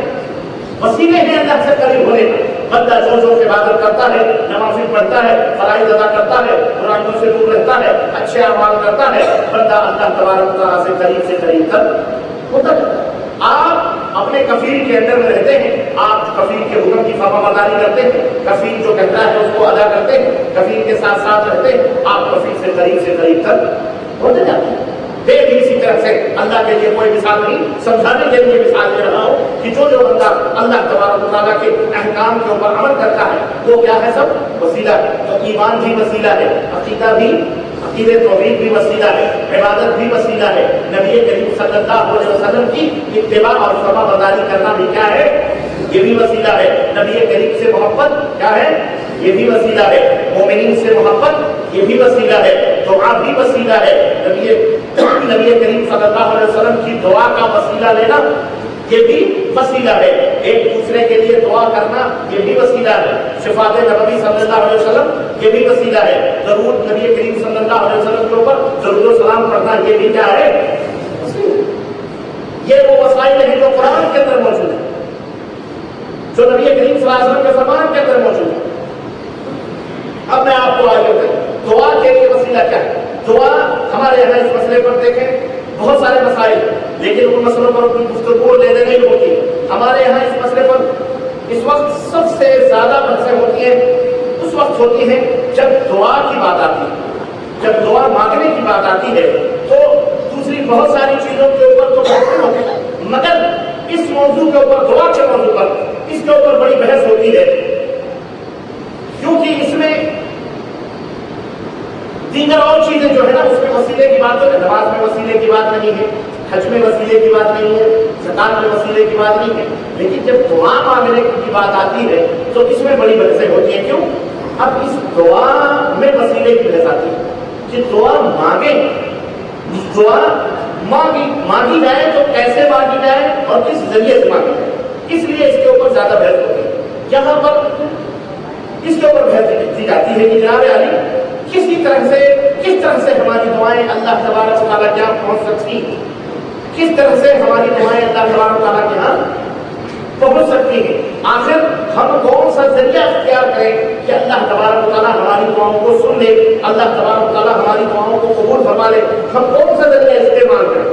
Speaker 3: وسیلے ہیں اللہ سے قریب ہونے کا. بندہ جو جو عبادت کرتا ہے, نمازیں پڑھتا ہے, فرائض ادا کرتا ہے, برائیوں سے دور رہتا ہے, اچھے اعمال کرتا ہے, بندہ اللہ تبارک و تعالیٰ سے قریب تک ہوتا ہے. آپ اپنے کفیل کے اندر میں رہتے ہیں, آپ کفیل کے حکم کی فرما برداری کرتے ہیں, کفیل جو کہتا ہے اس کو ادا کرتے ہیں, کفیل کے ساتھ ساتھ رہتے ہیں, آپ کفیل سے قریب تک ہوتے جاتے ہیں. پھر بھی اسی طرح سے اللہ کے لیے کوئی مثال نہیں, سمجھانے کے لیے مثال دے رہا ہوں کہ جو بندہ اللہ تبارک و تعالیٰ کے احکام کے اوپر عمل کرتا ہے وہ کیا ہے؟ سب وسیلہ ہے. تو ایمان بھی وسیلہ ہے, عقیدہ بھی, عقیدہ توحید بھی وسیلہ ہے, عبادت بھی وسیلہ ہے, نبی کریم صلی اللہ علیہ وسلم کی اتباع اور فرما برداری کرنا بھی کیا ہے؟ یہ بھی وسیلہ ہے. نبی کریم سے محبت کیا ہے؟ یہ بھی وسیلہ ہے. مومنین سے محبت یہ بھی وسیلہ ہے. دعا بھی وسیلہ ہے. نبی کریم صلی اللہ علیہ وسلم کی دعا کا وسیلہ لینا یہ بھی وسیلہ ہے. ایک دوسرے کے لیے دعا کرنا یہ بھی وسیلہ ہے. شفاعت نبوی صلی اللہ علیہ وسلم یہ بھی وسیلہ ہے. درود نبی کریم صلی اللہ علیہ وسلم کے اوپر درود و سلام پڑھنا یہ بھی کیا ہے؟ یہ وہ وسائل ہیں جو قرآن کے اندر موجود ہیں, جو نبی کریم صلی اللہ علیہ وسلم کے فرمان کے اندر موجود ہے. اب میں آپ کو آگے بتاؤں دعا کے لیے وسیلہ کیا ہے. دعا ہمارے یہاں اس مسئلے پر دیکھیں بہت سارے مسائل, لیکن ان مسئلوں پر اپنی گفتگو لینے نہیں ہوتی. ہمارے یہاں اس مسئلے پر اس وقت سب سے زیادہ بحثیں ہوتی ہیں اس وقت ہوتی ہیں جب دعا کی بات آتی ہے. جب دعا مانگنے کی بات آتی ہے تو دوسری بہت ساری چیزوں کے اوپر تو بحث ہوتی ہے, مگر اس موضوع کے اوپر, دعا کے موضوع پر, اس کے اوپر بڑی بحث ہوتی ہے, کیونکہ اس میں دیگر اور چیزیں جو ہے نا اس میں وسیلے کی بات ہے. نماز میں وسیلے کی بات نہیں ہے, حج میں وسیلے کی بات نہیں ہے, زکات میں وسیلے کی بات نہیں ہے, لیکن جب دعا مانگنے کی بات آتی ہے تو اس میں بڑی بحثیں ہوتی ہیں. کیوں؟ اب اس دعا میں وسیلے کی بحث آتی ہے کہ دعا مانگیں, دعا مانگی جائے تو کیسے مانگی جائے اور کس ذریعے سے مانگی جائے. اس لیے اس کے اوپر زیادہ بحث ہوتی ہے. یہاں پر اس کے اوپر بحث کی جاتی ہے کہ جناب علی کس طرح سے ہماری دعائیں اللہ تبارک و تعالیٰ کے یہاں پہنچ سکتی, کس طرح سے ہماری دعائیں اللہ تبارک و تعالیٰ کے یہاں پہنچ سکتی ہیں. آخر ہم کون سا ذریعہ اختیار کریں کہ اللہ تبارک و تعالیٰ ہماری دعاؤں کو سن لے, اللہ تبارک و تعالیٰ ہماری دعاؤں کو قبول فرما لے. ہم کون سا ذریعہ استعمال کریں؟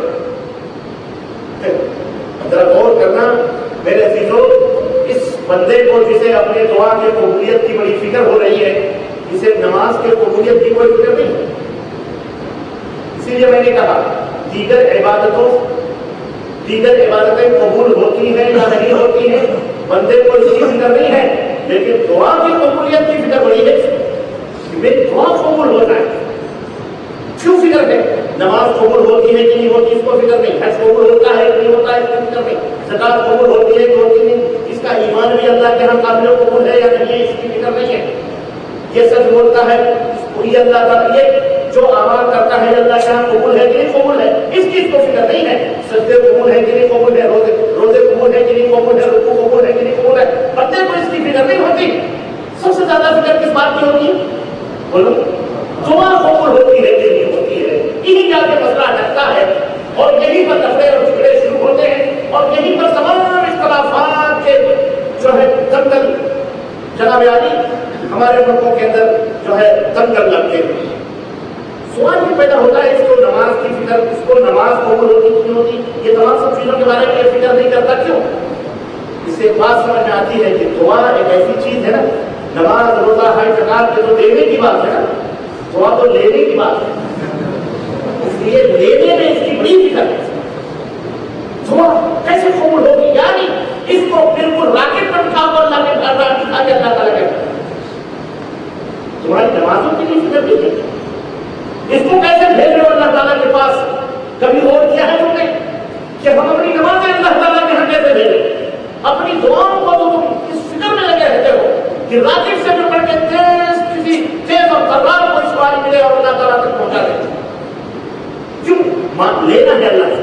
Speaker 3: ذرا غور کرنا میرے عزیزو, اس بندے کو جسے اپنے دعا کی قبولیت کی بڑی فکر ہو رہی ہے, اسے نماز کے قبولیت کی کوئی فکر نہیں. اسی لیے میں نے کہا دیگر عبادتیں قبول ہوتی ہیں یا نہیں ہوتی ہیں بندے کو اس کی فکر نہیں ہے, لیکن دعا کی قبولیت کی فکر بڑی ہے کہ میری دعا قبول ہو جائے. کیوں فکر ہے؟ نماز قبول ہوتی ہے کہ نہیں ہوتی اس کو فکر نہیں, حج قبول ہوتا ہے کہ نہیں ہوتا ہے اس کو فکر نہیں, زکات قبول ہوتی ہے کہ ہوتی نہیں, اس کا ایمان بھی اللہ کے ہاں قابل قبول ہے یا نہیں ہے اس کی فکر نہیں ہے. یہ سچ بولتا ہے یہ اللہ تعالیٰ, یہ جو اعمال کرتا ہے اللہ کے یہاں قبول ہے کہ نہیں قبول ہے اس کی اس کو فکر نہیں ہے. سجدے قبول ہے کہ نہیں قبول ہے, روزے قبول ہے کہ نہیں قبول ہے, رکوع قبول ہے کہ نہیں قبول ہے, بندے کو اس کی فکر نہیں ہوتی. سب سے زیادہ فکر کس بات کی ہوتی ہے؟ بولو, دعا قبول ہوتی ہے کہ نہیں ہوتی ہے. یہی جا کے مسئلہ اٹکتا ہے اور یہی پر لفڑے اور جھگڑے شروع ہوتے ہیں اور یہی پر تمام اختلافات کے جو ہے دنگل جناب عالی ہمارے ملکوں کے اندر جو ہے دنگل لگتے ہیں. سوال یہ پیدا ہوتا ہے اس کو نماز کی فکر, اس کو نماز قبول ہوتی کیوں ہوتی, یہ تمام سب چیزوں کے بارے میں یہ فکر نہیں کرتا کیوں؟ اس سے بات سمجھ میں آتی ہے کہ دعا ایک ایسی چیز ہے نا, نماز روزہ حج زکات کے تو دینے کی بات ہے نا, دعا تو لینے کی بات ہے. اس لیے لینے میں اس کی بڑی فکر ہے. دعا کیسے قبول ہوگی, یعنی اس کو بالکل راکٹ پر اٹھا کر اللہ کے اللہ تعالیٰ کے تمہاری نمازوں کی بھی فکر نہیں ہے. اس کو کیسے بھیج رہے ہو اللہ تعالیٰ کے پاس؟ کبھی غور کیا ہے تم نے کہ ہم اپنی نمازیں اللہ تعالیٰ کے ہاں کیسے بھیجیں؟ اپنی دعاؤں کو تو تم اس فکر میں لگے رہتے ہو کہ راکٹ سے بھی پڑھ کے کسی تیز اور تلوار کو سواری ملے اور اللہ تعالیٰ تک پہنچا دے. کیوں؟ لینا ہے اللہ سے,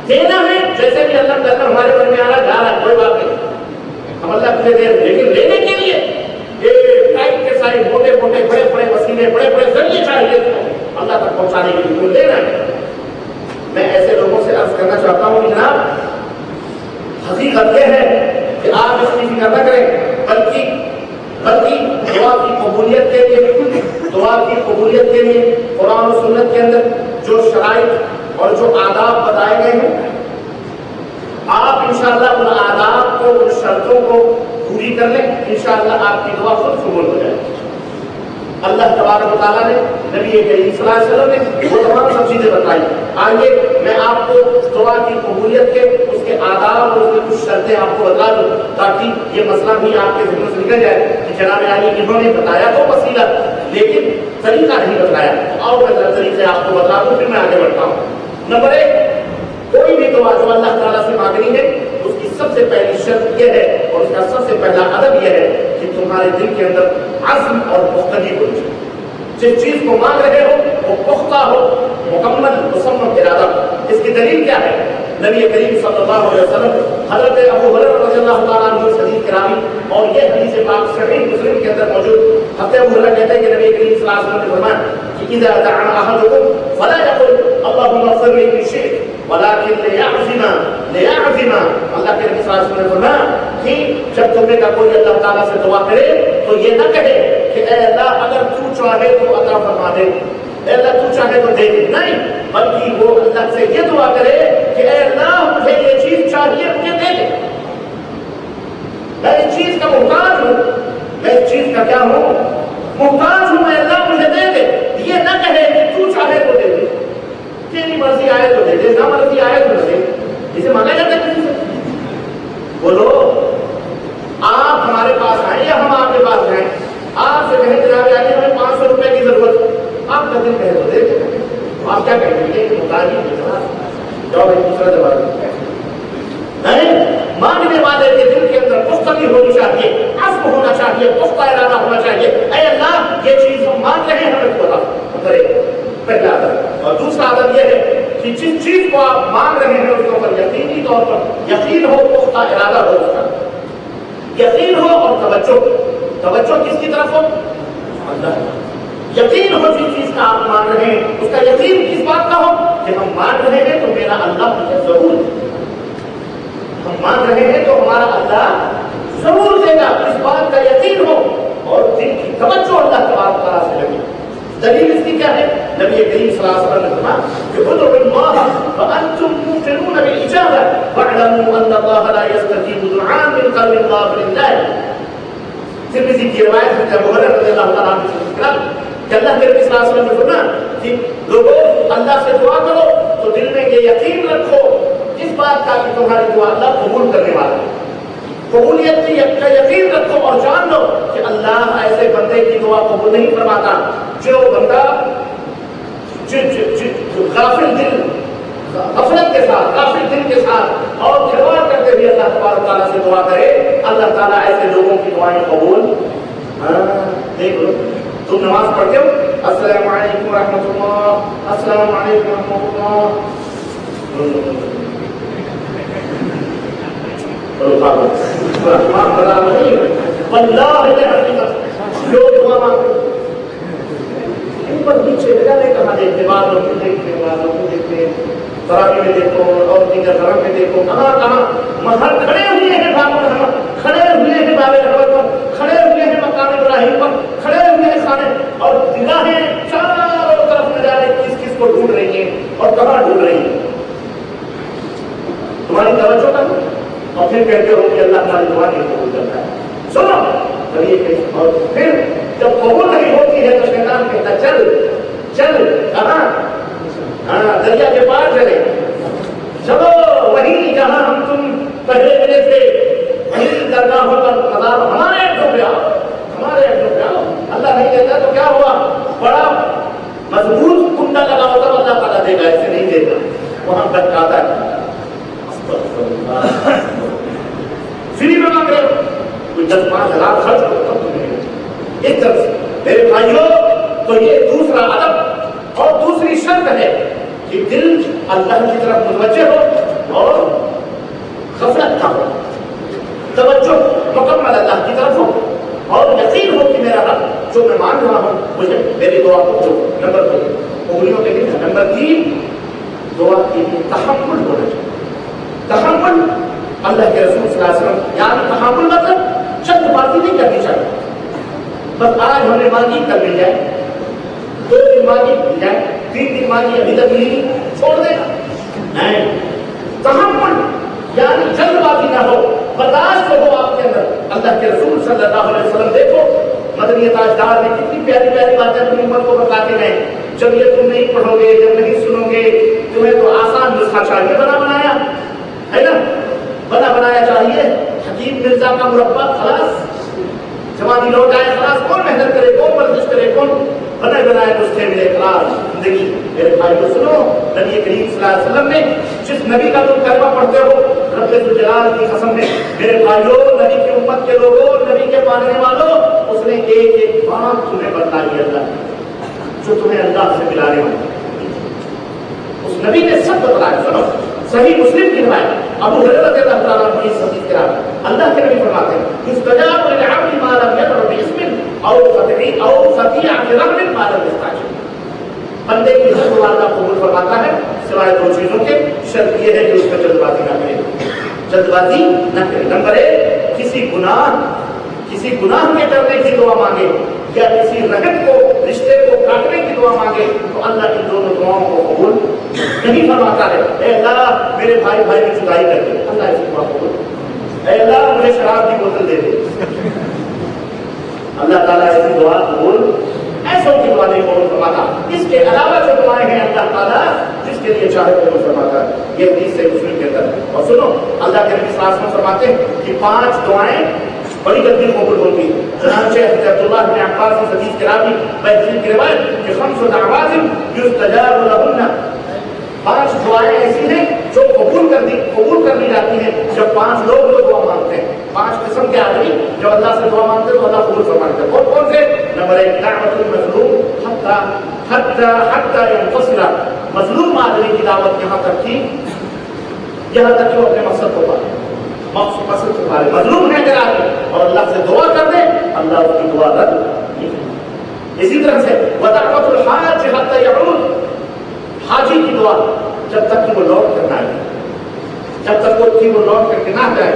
Speaker 3: دینا ہے. جیسے کہ اللہ تعالیٰ ہمارے من میں آ رہا جا رہا ہے کوئی بات نہیں, ہم اللہ کو دے, لیکن لینے کے لیے ٹائپ کے سارے موٹے موٹے بڑے بڑے وسیلے بڑے بڑے ذریعے چاہیے اللہ تک پہنچانے کے لیے کوئی لینا ہے. میں ایسے لوگوں سے عرض کرنا چاہتا ہوں کہ جناب حقیقت یہ ہے کہ آپ اس کی فکر نہ کریں, بلکہ دعا کی قبولیت کے لیے قرآن و سنت کے اندر جو شرائط اور جو آداب بتائے گئے ہیں, آپ انشاءاللہ ان آداب کو, ان شرطوں کو پوری کر لیں, انشاءاللہ آپ کی دعا خود قبول ہو جائے. اللہ تبارک و تعالیٰ نے نبی کریم صلی اللہ علیہ وسلم نے وہ تمام سب چیزیں بتائی. آئیے میں آپ کو دعا کی قبولیت کے اس کے آداب اور اس کی کچھ شرطیں آپ کو بتا دوں تاکہ یہ مسئلہ بھی آپ کے ذہن سے نکل جائے کہ جناب عالی انہوں نے بتایا تو وسیلہ لیکن طریقہ نہیں بتایا. آؤ میں ذرا طریقے آپ کو بتا دوں, پھر میں آگے بڑھتا ہوں. نمبر 1, کوئی بھی دعا جو اللہ تعالیٰ سے مانگنی ہے اس کی سب سے پہلی شرط یہ ہے اور اس کا سب سے پہلا ادب یہ ہے کہ تمہارے دل کے اندر عزم اور مستقل ہو جائے. جس چیز کو مانگ رہے ہو وہ پختہ ہو، مکمل مصمم ارادہ۔ اس کی دلیل کیا ہے؟ نبی کریم صلی اللہ علیہ وسلم حضرت ابو ہریرہ رضی اللہ تعالیٰ عنہ اس حدیث کے راوی، اور یہ حدیث پاک صحیح مسلم کے اندر موجود، حضرت ابو ہریرہ کہتے ہیں کہ نبی کریم صلی اللہ علیہ وسلم نے فرمایا کہ اذا دعا احدكم فلا يقل اللهم اغفر لي من شئت ولكن ليعزم اللہ کے نبی صلی اللہ علیہ وسلم نے فرمایا کہ جب تم میں کا کوئی اللہ تعالیٰ سے دعا کرے تو یہ نہ کہے کہ اے اللہ اگر تو چاہے تو عطا فرما دے، اے اللہ تو چاہے تو دے دے، نہیں، بلکہ وہ اللہ سے یہ دعا کرے کہ اے اللہ مجھے یہ چیز چاہیے، مجھے دے دے، میں اس چیز کا محتاج ہوں، میں اس چیز کا کیا ہوں؟ محتاج ہوں، اے اللہ مجھے دے دے۔ یہ نہ کہے کہ تو چاہے تو دے دے، تیری مرضی آئے تو دے دے، نہ مرضی آئے تو نہ دے، اسے مانگا جاتا ہے کسی سے؟ بولو، آپ ہمارے پاس آئیں یا ہم آپ کے پاس جائیں، آپ سے کہیں جناب آئیے ہمیں 500 روپے کی ضرورت، آپ کا دل کہے تو دے دے، آپ کیا کہیں گے کہ محتاج ہی جاؤ بھائی دوسرا جواب نہیں۔ مانگنے والے کے دل کے اندر پختگی ہونی چاہیے، عزم ہونا چاہیے، پختہ ارادہ ہونا چاہیے، اے اللہ یہ چیز ہم مانگ رہے ہیں ہمیں پورا کرے، پہلا عدد۔ اور دوسرا عدد یہ ہے کہ جس چیز کو آپ مانگ رہے ہیں اس کے اوپر یقینی طور پر یقین ہو، پختہ ارادہ ہو، اس کا یقین ہو، اور توجہ کس کی طرف ہو؟ اللہ۔ یقین ہو جس چیز کا آپ مان رہے ہیں اس کا یقین کس بات کا ہو کہ ہم مان رہے ہیں تو میرا اللہ مجھے ضرور دے گا، ہم مان رہے ہیں تو ہمارا اللہ ضرور دے گا، اس بات کا یقین ہو اور دل کی توجہ اللہ تبارک تعالیٰ سے لگے۔ دلیل اس کی کیا ہے؟ نبی کریم صلی اللہ علیہ وسلم نے فرمایا کہ ادعوا اللہ وانتم موقنون بالاجابہ واعلموا ان اللہ لا يستجيب دعاء من قلب غافل له۔ ترمذی کی روایت ہے ابو ہریرہ رضی اللہ تعالیٰ عنہ سے ذکر کہ اللہ کے نبی صلی اللہ علیہ وسلم نے فرمایا کہ لوگوں اللہ سے دعا کرو تو دل میں یہ یقین رکھو اس بات کا کہ تمہاری دعا اللہ قبول کرنے والا ہے، قبولیت کی یقین رکھو اور جان لو کہ اللہ ایسے بندے کی دعا قبول نہیں فرماتا جو بندہ غافل دل، غفلت کے ساتھ، غافل دل کے ساتھ اور کھلواڑ کرتے ہوئے اللہ تبارک تعالیٰ سے دعا کرے، اللہ تعالیٰ ایسے لوگوں کی دعائیں قبول۔ دیکھ لو تم نماز پڑھتے ہو السلام علیکم ورحمۃ اللہ، السلام علیکم ورحمۃ اللہ، پر نیچے لگانے کہاں دیکھتے، والوں کو دیکھتے، والوں کو دیکھتے، تراوی میں دیکھو اور دیگر دھرم میں دیکھو، کہاں مہر کھڑے ہوئے ہیں، کھڑے ہوئے ہیں باب رحمت پر، کھڑے ہوئے ہیں مقام ابراہیم پر، کھڑے ہوئے ہیں خانے، اور نگاہیں چاروں طرف نہ جانے کس کس کو ڈھونڈ رہی ہیں اور کہاں ڈھونڈ رہی ہیں، تمہاری توجہ کرو اور پھر کہتے ہو کہ اللہ تعالی دعا نہیں قبول کرتا ہے۔ سنو، اور پھر جب قبول نہیں ہوتی ہے تو شیطان کہتا چل چل کہاں؟ دریا کے پار چلے، چلو وہیں جہاں ہم تم پہلے ملے تھے، وہیں درگاہوں پر نظار، ہمارے اڈوں پہ آؤ، ہمارے اڈوں پہ آؤ۔ اللہ نہیں دیتا تو کیا ہوا؟ بڑا مضبوط کنڈا لگا ہوتا تو اللہ تعالیٰ دے گا، ایسے نہیں دیتا، وہاں بچاتا ہے۔ فری میں مانگ رہے ہو، کوئی 10-5 ہزار خرچ کرو تب تمہیں ایک طرف سے۔ میرے بھائیوں تو یہ دوسرا ادب اور دوسری شرط ہے کہ دل اللہ کی طرف متوجہ ہو اور غفلت نہ ہو، توجہ مکمل اللہ کی طرف ہو اور یقین ہو کہ میرا رب جو میں مان رہا ہوں مجھے میری دعا کو جو نمبر 2 انگلیوں کے لیے، نمبر 3 دعا کے لیے تحمل ہونا چاہیے۔ تحمل اللہ کے رسول صلی اللہ علیہ وسلم، یعنی تحمل مطلب چند باتیں نہیں کرنی چاہیے، بس آج ہم نے مانگی کل مل جائے، 2 دن مانگی مل جائے، 3 دن مانگی ابھی تک ملی چھوڑ دینا نہیں۔ تحمل یعنی جلد بازی نہ ہو، برداشت ہو آپ کے اندر۔ اللہ کے رسول صلی اللہ علیہ وسلم دیکھو مدنی تاجدار نے کتنی پیاری پیاری باتیں اپنی امت کو بتاتے گئے، جب یہ تم نہیں پڑھو گے، جب نہیں سنو گے، تمہیں تو آسان نسخہ چاہیے بنا بنایا ہے نا، بنا بنایا چاہیے، حکیم مرزا کا مربع خلاص، جوانی لوٹ آئے خلاص، کون محنت کرے، کون ورزش کرے، کون بنے بنائے نسخے ملے خلاص زندگی۔ میرے بھائی کو سنو، نبی کریم صلی اللہ علیہ وسلم نے جس نبی کا تم کلمہ پڑھتے ہو رب ذوالجلال کی قسم نے، میرے بھائیوں نبی کی امت کے لوگوں، نبی کے ماننے والوں، اس نے ایک ایک بات تمہیں بتائی اللہ جو تمہیں اللہ سے ملانے والے. اس نبی نے سب بتلایا. سنو صحیح مسلم کی روایت ابو ہریرہ رضی اللہ تعالیٰ عنہ کی حدیث کے بعد اللہ کے نبی فرماتے ہیں یستجاب للعبد ما لم يدع باسم او خطیئۃ رحم ما لم يستعجل. بندے کی ہر دعا اللہ قبول فرماتا ہے سوائے دو چیزوں کے. شرط یہ ہے کہ اس میں جلد بازی نہ کرے. جلد بازی نہ کرے. نمبر ایک کسی گناہ کے کرنے کی دعا مانگے یا کسی رحم کو رشتے کو کاٹنے کی دعا مانگے تو اللہ ان دونوں دعاؤں کو قبول نہیں فرماتا ہے. اے اللہ میرے بھائی کی جدائی کر دے, اللہ ایسی دعا قبول. اے اللہ مجھے شراب کی بوتل دے دے, اللہ تعالیٰ ایسی دعا قبول ایسوں کی دعا نہیں قبول فرماتا. اس کے علاوہ جو دعائیں ہیں اللہ تعالیٰ جس کے لیے چاہے قبول فرماتا ہے. یہ حدیث سے مسلم کے اندر. اور سنو اللہ کے نبی صلی اللہ علیہ وسلم فرماتے ہیں کہ 5 دعائیں بڑی جلدی قبول ہوتی ہے. چنانچہ حضرت عبداللہ بن عباس کی حدیث کے راوی بہترین کی روایت کہ 5 دعوات یستجاب لهن 5 دعائیں ایسی ہیں جو قبول کر لی جاتی ہیں جب 5 لوگ وہ دعا مانگتے ہیں. 5 قسم کے آدمی جب اللہ سے دعا مانگتے ہیں تو اللہ قبول فرماتا ہے. کون سے؟ نمبر 1 دعوت المظلوم حتی ينتصر. مظلوم آدمی کی دعوت یہاں تک کہ وہ اپنے مقصد کو پائے. مقصد کو پائے. مظلوم ہے اگر آدمی اور اللہ سے دعا کر دے اللہ اس کی دعا رد نہیں کرے. اسی طرح سے ودعوت الحاج حتی يعود. حاجی کی دعا جب تک کہ وہ لوٹ کر نہ آئے, جب تک وہ لوٹ کر کے نہ جائے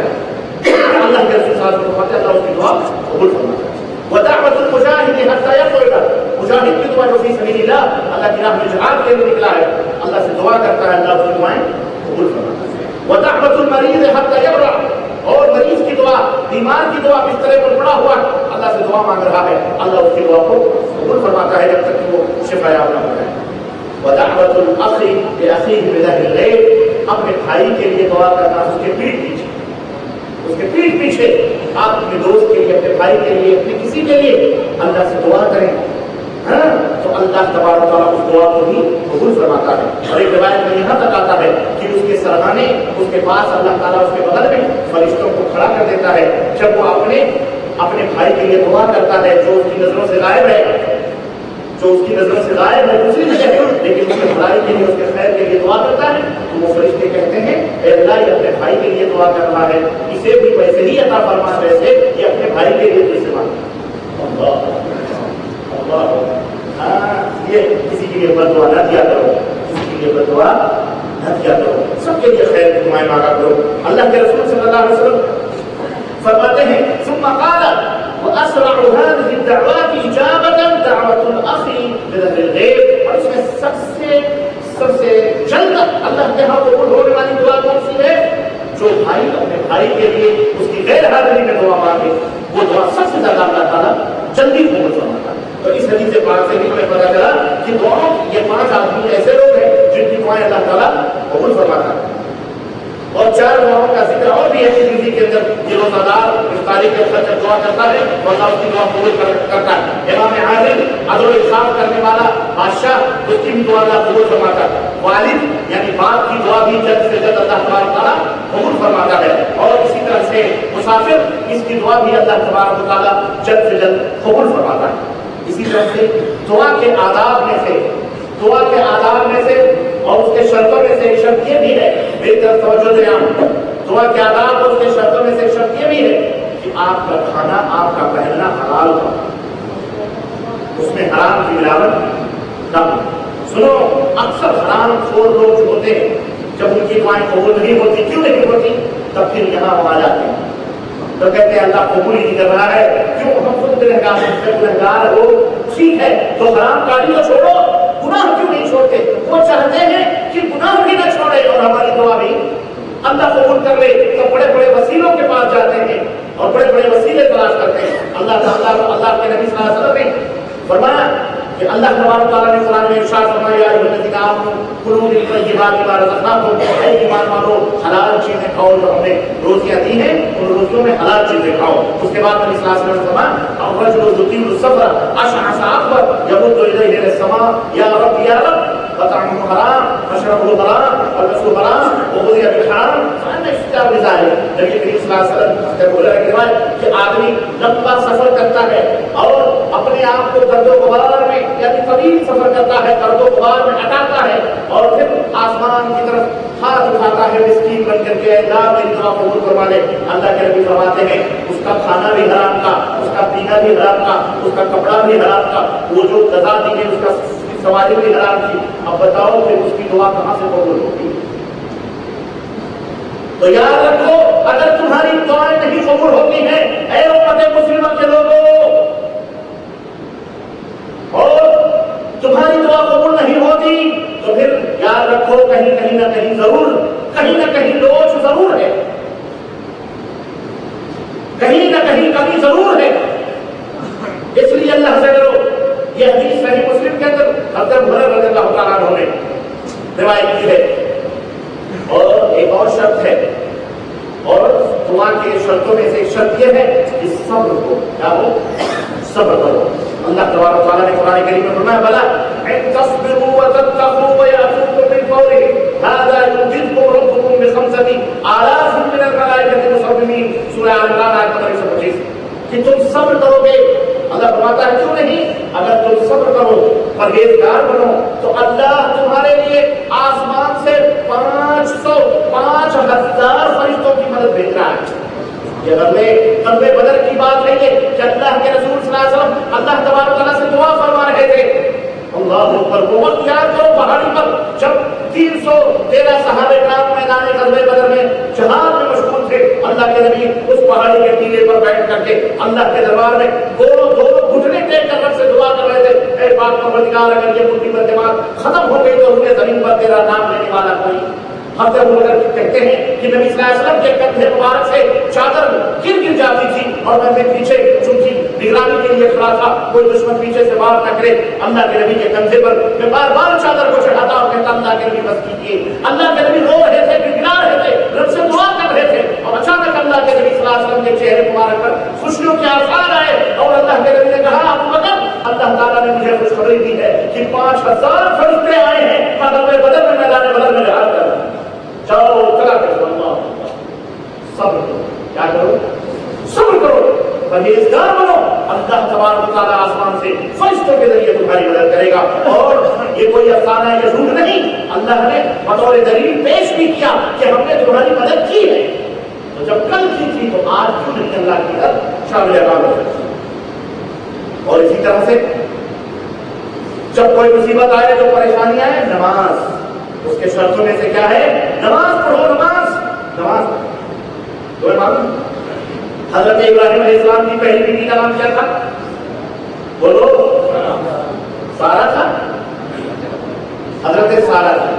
Speaker 3: اللہ کے رسول صلی اللہ علیہ وسلم فرماتے ہیں اللہ اس کی دعا قبول فرماتا ہے. ودعوت المجاہد حتی یخرج. مجاہد کی دعا جو فی سبیل اللہ کی راہ میں جہاد کے لیے نکلا ہے اللہ سے دعا کرتا ہے اللہ اس کی دعائیں قبول فرماتا ہے. ودعوت المریض حتی یبرأ. اور مریض کی دعا, بیمار کی دعا بسترے پر پڑا ہوا اللہ سے دعا مانگ رہا ہے اللہ اس کی دعا کو قبول فرماتا ہے جب تک کہ وہ شفا یاب نہ ہو جائے. ودعوت الاخ لاخیہ بظاہر الغیب. اپنے بھائی کے لیے دعا کرنا اس کے پیٹھ پیچھے آپ اپنے دوست کے لیے, اپنے بھائی کے لیے, اپنے کسی کے لیے اللہ سے دعا کریں تو اللہ تبارک و تعالیٰ اس دعا کو بھی قبول فرماتا ہے. اور ایک روایت میں یہاں تک آتا ہے کہ اس کے سرحانے اس کے پاس اللہ تعالیٰ اس کے بغل میں فرشتوں کو کھڑا کر دیتا ہے جب وہ اپنے بھائی کے لیے دعا کرتا ہے جو اس کی نظروں سے غائب ہے, دوسری جگہ لیکن اس کے بھلائی کے لیے, اس کے خیر کے لیے دعا کرتا ہے تو وہ فرشتے کہتے ہیں اے اللہ یہ اپنے بھائی کے لیے دعا کر رہا ہے, اسے بھی ویسے ہی عطا فرما جیسے یہ اپنے بھائی کے لیے دوسرے مانگتا ہے. یہ کسی کے لیے بد دعا نہ کیا کرو, کسی کے لیے بد دعا نہ کیا کرو, سب کے لیے خیر کی دعائیں مانگا کرو. اللہ کے رسول صلی اللہ علیہ وسلم فرماتے ہیں ثم قال واسرع هذه الدعوات اجابه دعوه الاخ بظهر الغیب. اور اس میں سب سے جلد اللہ کے ہاں قبول ہونے والی دعا کون سی ہے؟ جو بھائی اپنے بھائی کے لیے اس کی غیر حاضری میں دعا مانگے وہ دعا سب سے زیادہ اللہ تعالیٰ جلدی قبول فرماتا ہے. تو اس حدیث پاک سے بھی ہمیں پتا چلا کہ دعاؤں یہ 5 آدمی ایسے لوگ ہیں جن کی دعائیں اللہ تعالیٰ قبول فرماتا ہے. اور 4 دعاؤں کا ذکر اور بھی ہے زندگی کے اندر. یہ روزہ دار افطاری کے وقت جب دعا کرتا ہے تو اللہ اس کی دعا قبول کرتا ہے. امام عادل عدل و انصاف کرنے والا بادشاہ اس کی بھی دعا اللہ قبول فرماتا ہے. والد یعنی باپ کی دعا بھی جلد سے جلد اللہ تبارک تعالیٰ قبول فرماتا ہے. اور اسی طرح سے مسافر اس کی دعا بھی اللہ تبارک تعالیٰ جلد سے جلد قبول فرماتا ہے. اسی طرح سے دعا کے آداب میں سے اور اس کے شرطوں میں سے شرط یہ بھی ہے, میری طرف توجہ دیں آپ. دعا کے آداب اور اس کے شرطوں میں سے شرط یہ بھی ہے کہ آپ کا کھانا, آپ کا پہننا حلال ہو, اس میں حرام کی ملاوٹ نہ ہو. سنو اکثر حرام خور لوگ جو ہوتے ہیں جب ان کی دعائیں قبول نہیں ہوتی, کیوں نہیں ہوتی, تب پھر یہاں وہ آ جاتے ہیں تو کہتے ہیں اللہ قبول ہی نہیں کر رہا ہے. کیوں؟ ہم خود گنہگار ہو, ٹھیک ہے تو حرام کاری کو چھوڑو, گناہ کیوں نہیں چھوڑتے؟ وہ چاہتے ہیں کہ گناہ بھی نہ چھوڑے اور ہماری دعا بھی اللہ قبول کر لے. تو بڑے بڑے وسیلوں کے پاس جاتے ہیں اور بڑے بڑے وسیلے تلاش کرتے ہیں. اللہ کے نبی صلی اللہ علیہ وسلم نے فرمایا کہ اللہ تبارک تعالیٰ نے قرآن میں ارشاد فرمایا یا ایھا الذین آمنوا کلوا من طیبات ما رزقناکم, اے ایمان والو حلال چیزیں کھاؤ, جو ہم نے روزیاں دی ہیں ان روزیوں میں حلال چیزیں کھاؤ. اس کے بعد نبی صلی اللہ علیہ وسلم نے فرمایا الرجل یطیل السفر اشعث اغبر یمد الیہ السماء یا رب وطعمه حرام مشربه حرام ولبسه حرام وغذي بالحرام فأنا يستجاب لذلك. نبی کریم صلی اللہ علیہ وسلم نے بولا ہے کہ آدمی لمبا سفر کرتا ہے اور اپنے آپ کو گرد و غبار میں یعنی طویل سفر کرتا ہے، گرد و غبار میں اٹاتا ہے اور پھر آسمان کی طرف ہاتھ اٹھاتا ہے مسکین بن کر کے، اللہ میری دعا قبول فرما لے۔ اللہ کے نبی فرماتے ہیں اس کا کھانا بھی حرام کا، اس کا پینا بھی حرام کا، اس کا کپڑا بھی حرام کا، وہ جو غذا دی ہے اس کا سواری بھی حرام کی، اب بتاؤ پھر اس کی دعا کہاں سے قبول ہوگی؟ تو یاد رکھو اگر تمہاری دعائیں نہیں قبول ہوتی ہیں اے امت مسلمہ کے لوگوں، اور تمہاری دعا قبول نہیں ہوتی تو پھر یاد رکھو کہیں نہ کہیں لوچ ضرور ہے، کہیں نہ کہیں کمی ضرور ہے۔ اس لیے اللہ سے ڈرو۔ یہ حدیث صحیح مسلم کے اندر حضرت عمر رضی اللہ تعالیٰ عنہ نے روایت کی ہے۔ اور ایک اور شرط ہے، اور دعا کے شرطوں میں سے ایک شرط یہ ہے کہ صبر کو کیا ہو، صبر کرو۔ اللہ تبارک و تعالیٰ نے قرآن کریم میں فرمایا بلا ان تصبروا وتتقوا ويأتوكم من فورهم هذا يمددكم ربكم بخمسة آلاف من الملائكة مسومين، سورہ آل عمران آیت نمبر 125۔ کہ تم صبر کرو گے، اللہ فرماتا ہے کیوں نہیں، اگر تم صبر کرو پرہیزگار بنو تو اللہ تمہارے لیے آسمان سے 5,000 فرشتوں کی مدد بھیج رہا ہے۔ یہ غزوہ بدر کی بات ہے کہ اللہ کے رسول صلی اللہ علیہ وسلم اللہ تبارک و تعالیٰ سے دعا فرما رہے تھے، اللہ اکبر، وہ وقت یاد کرو پہاڑی پر جب 313 صحابہ کرام میدان غزوہ بدر میں جہاد میں مشغول تھے، اللہ کے نبی اس پہاڑی کے ٹیلے پر بیٹھ کر کے اللہ کے دربار میں دونوں گھٹنے ٹیک کر رب سے دعا کر رہے تھے، اے پاک پروردگار اگر یہ مٹھی پر جماعت ختم ہو گئی تو روئے زمین پر تیرا نام لینے والا کوئی۔ حضرت ابو بکر کہتے ہیں کہ نبی صلی اللہ علیہ وسلم کے کندھے مبارک سے چادر گر جاتی تھی اور میں پیچھے چونکہ نگرانی کے لیے کھڑا تھا، کوئی دشمن پیچھے سے وار نہ کرے، اللہ کے نبی کے کندھے پر میں بار بار چادر کو چڑھاتا اور کہتا اللہ کے نبی بس کیجیے۔ اللہ کے نبی رو رہے تھے، گڑگڑا رہے تھے، رب سے دعا کر رہے تھے، اور اچانک اللہ کے نبی صلی اللہ علیہ وسلم کے چہرے مبارک پر خوشیوں کے آثار آئے اور اللہ کے نبی نے کہا ابو بکر اللہ تعالیٰ نے مجھے خوشخبری دی ہے کہ 5,000 فرشتے آئے ہیں غزوہ بدر میں میدان بدر میں جہاد کر رہے ہیں، جاؤ چلا کر اللہ صبر کرو، کیا کرو، صبر کرو، پرہیزگار بنو، اللہ تبارک و تعالیٰ آسمان سے فرشتوں کے ذریعے تمہاری مدد کرے گا۔ اور یہ کوئی افسانہ یا جھوٹ نہیں، اللہ نے بطور دلیل پیش بھی کیا کہ ہم نے تمہاری مدد کی ہے، تو جب کل کی تھی تو آج کیوں نہیں اللہ کی مدد شامل اعمال ہو جائے۔ اور اسی طرح سے جب کوئی مصیبت آئے جو پریشانی آئے، نماز اس کے شرطوں میں سے کیا ہے، نماز پڑھو، نماز تمہیں معلوم حضرت ابراہیم علیہ السلام کی پہلی بیٹی کا نام کیا تھا، بولو، سارا تھا، حضرت سارا تھا،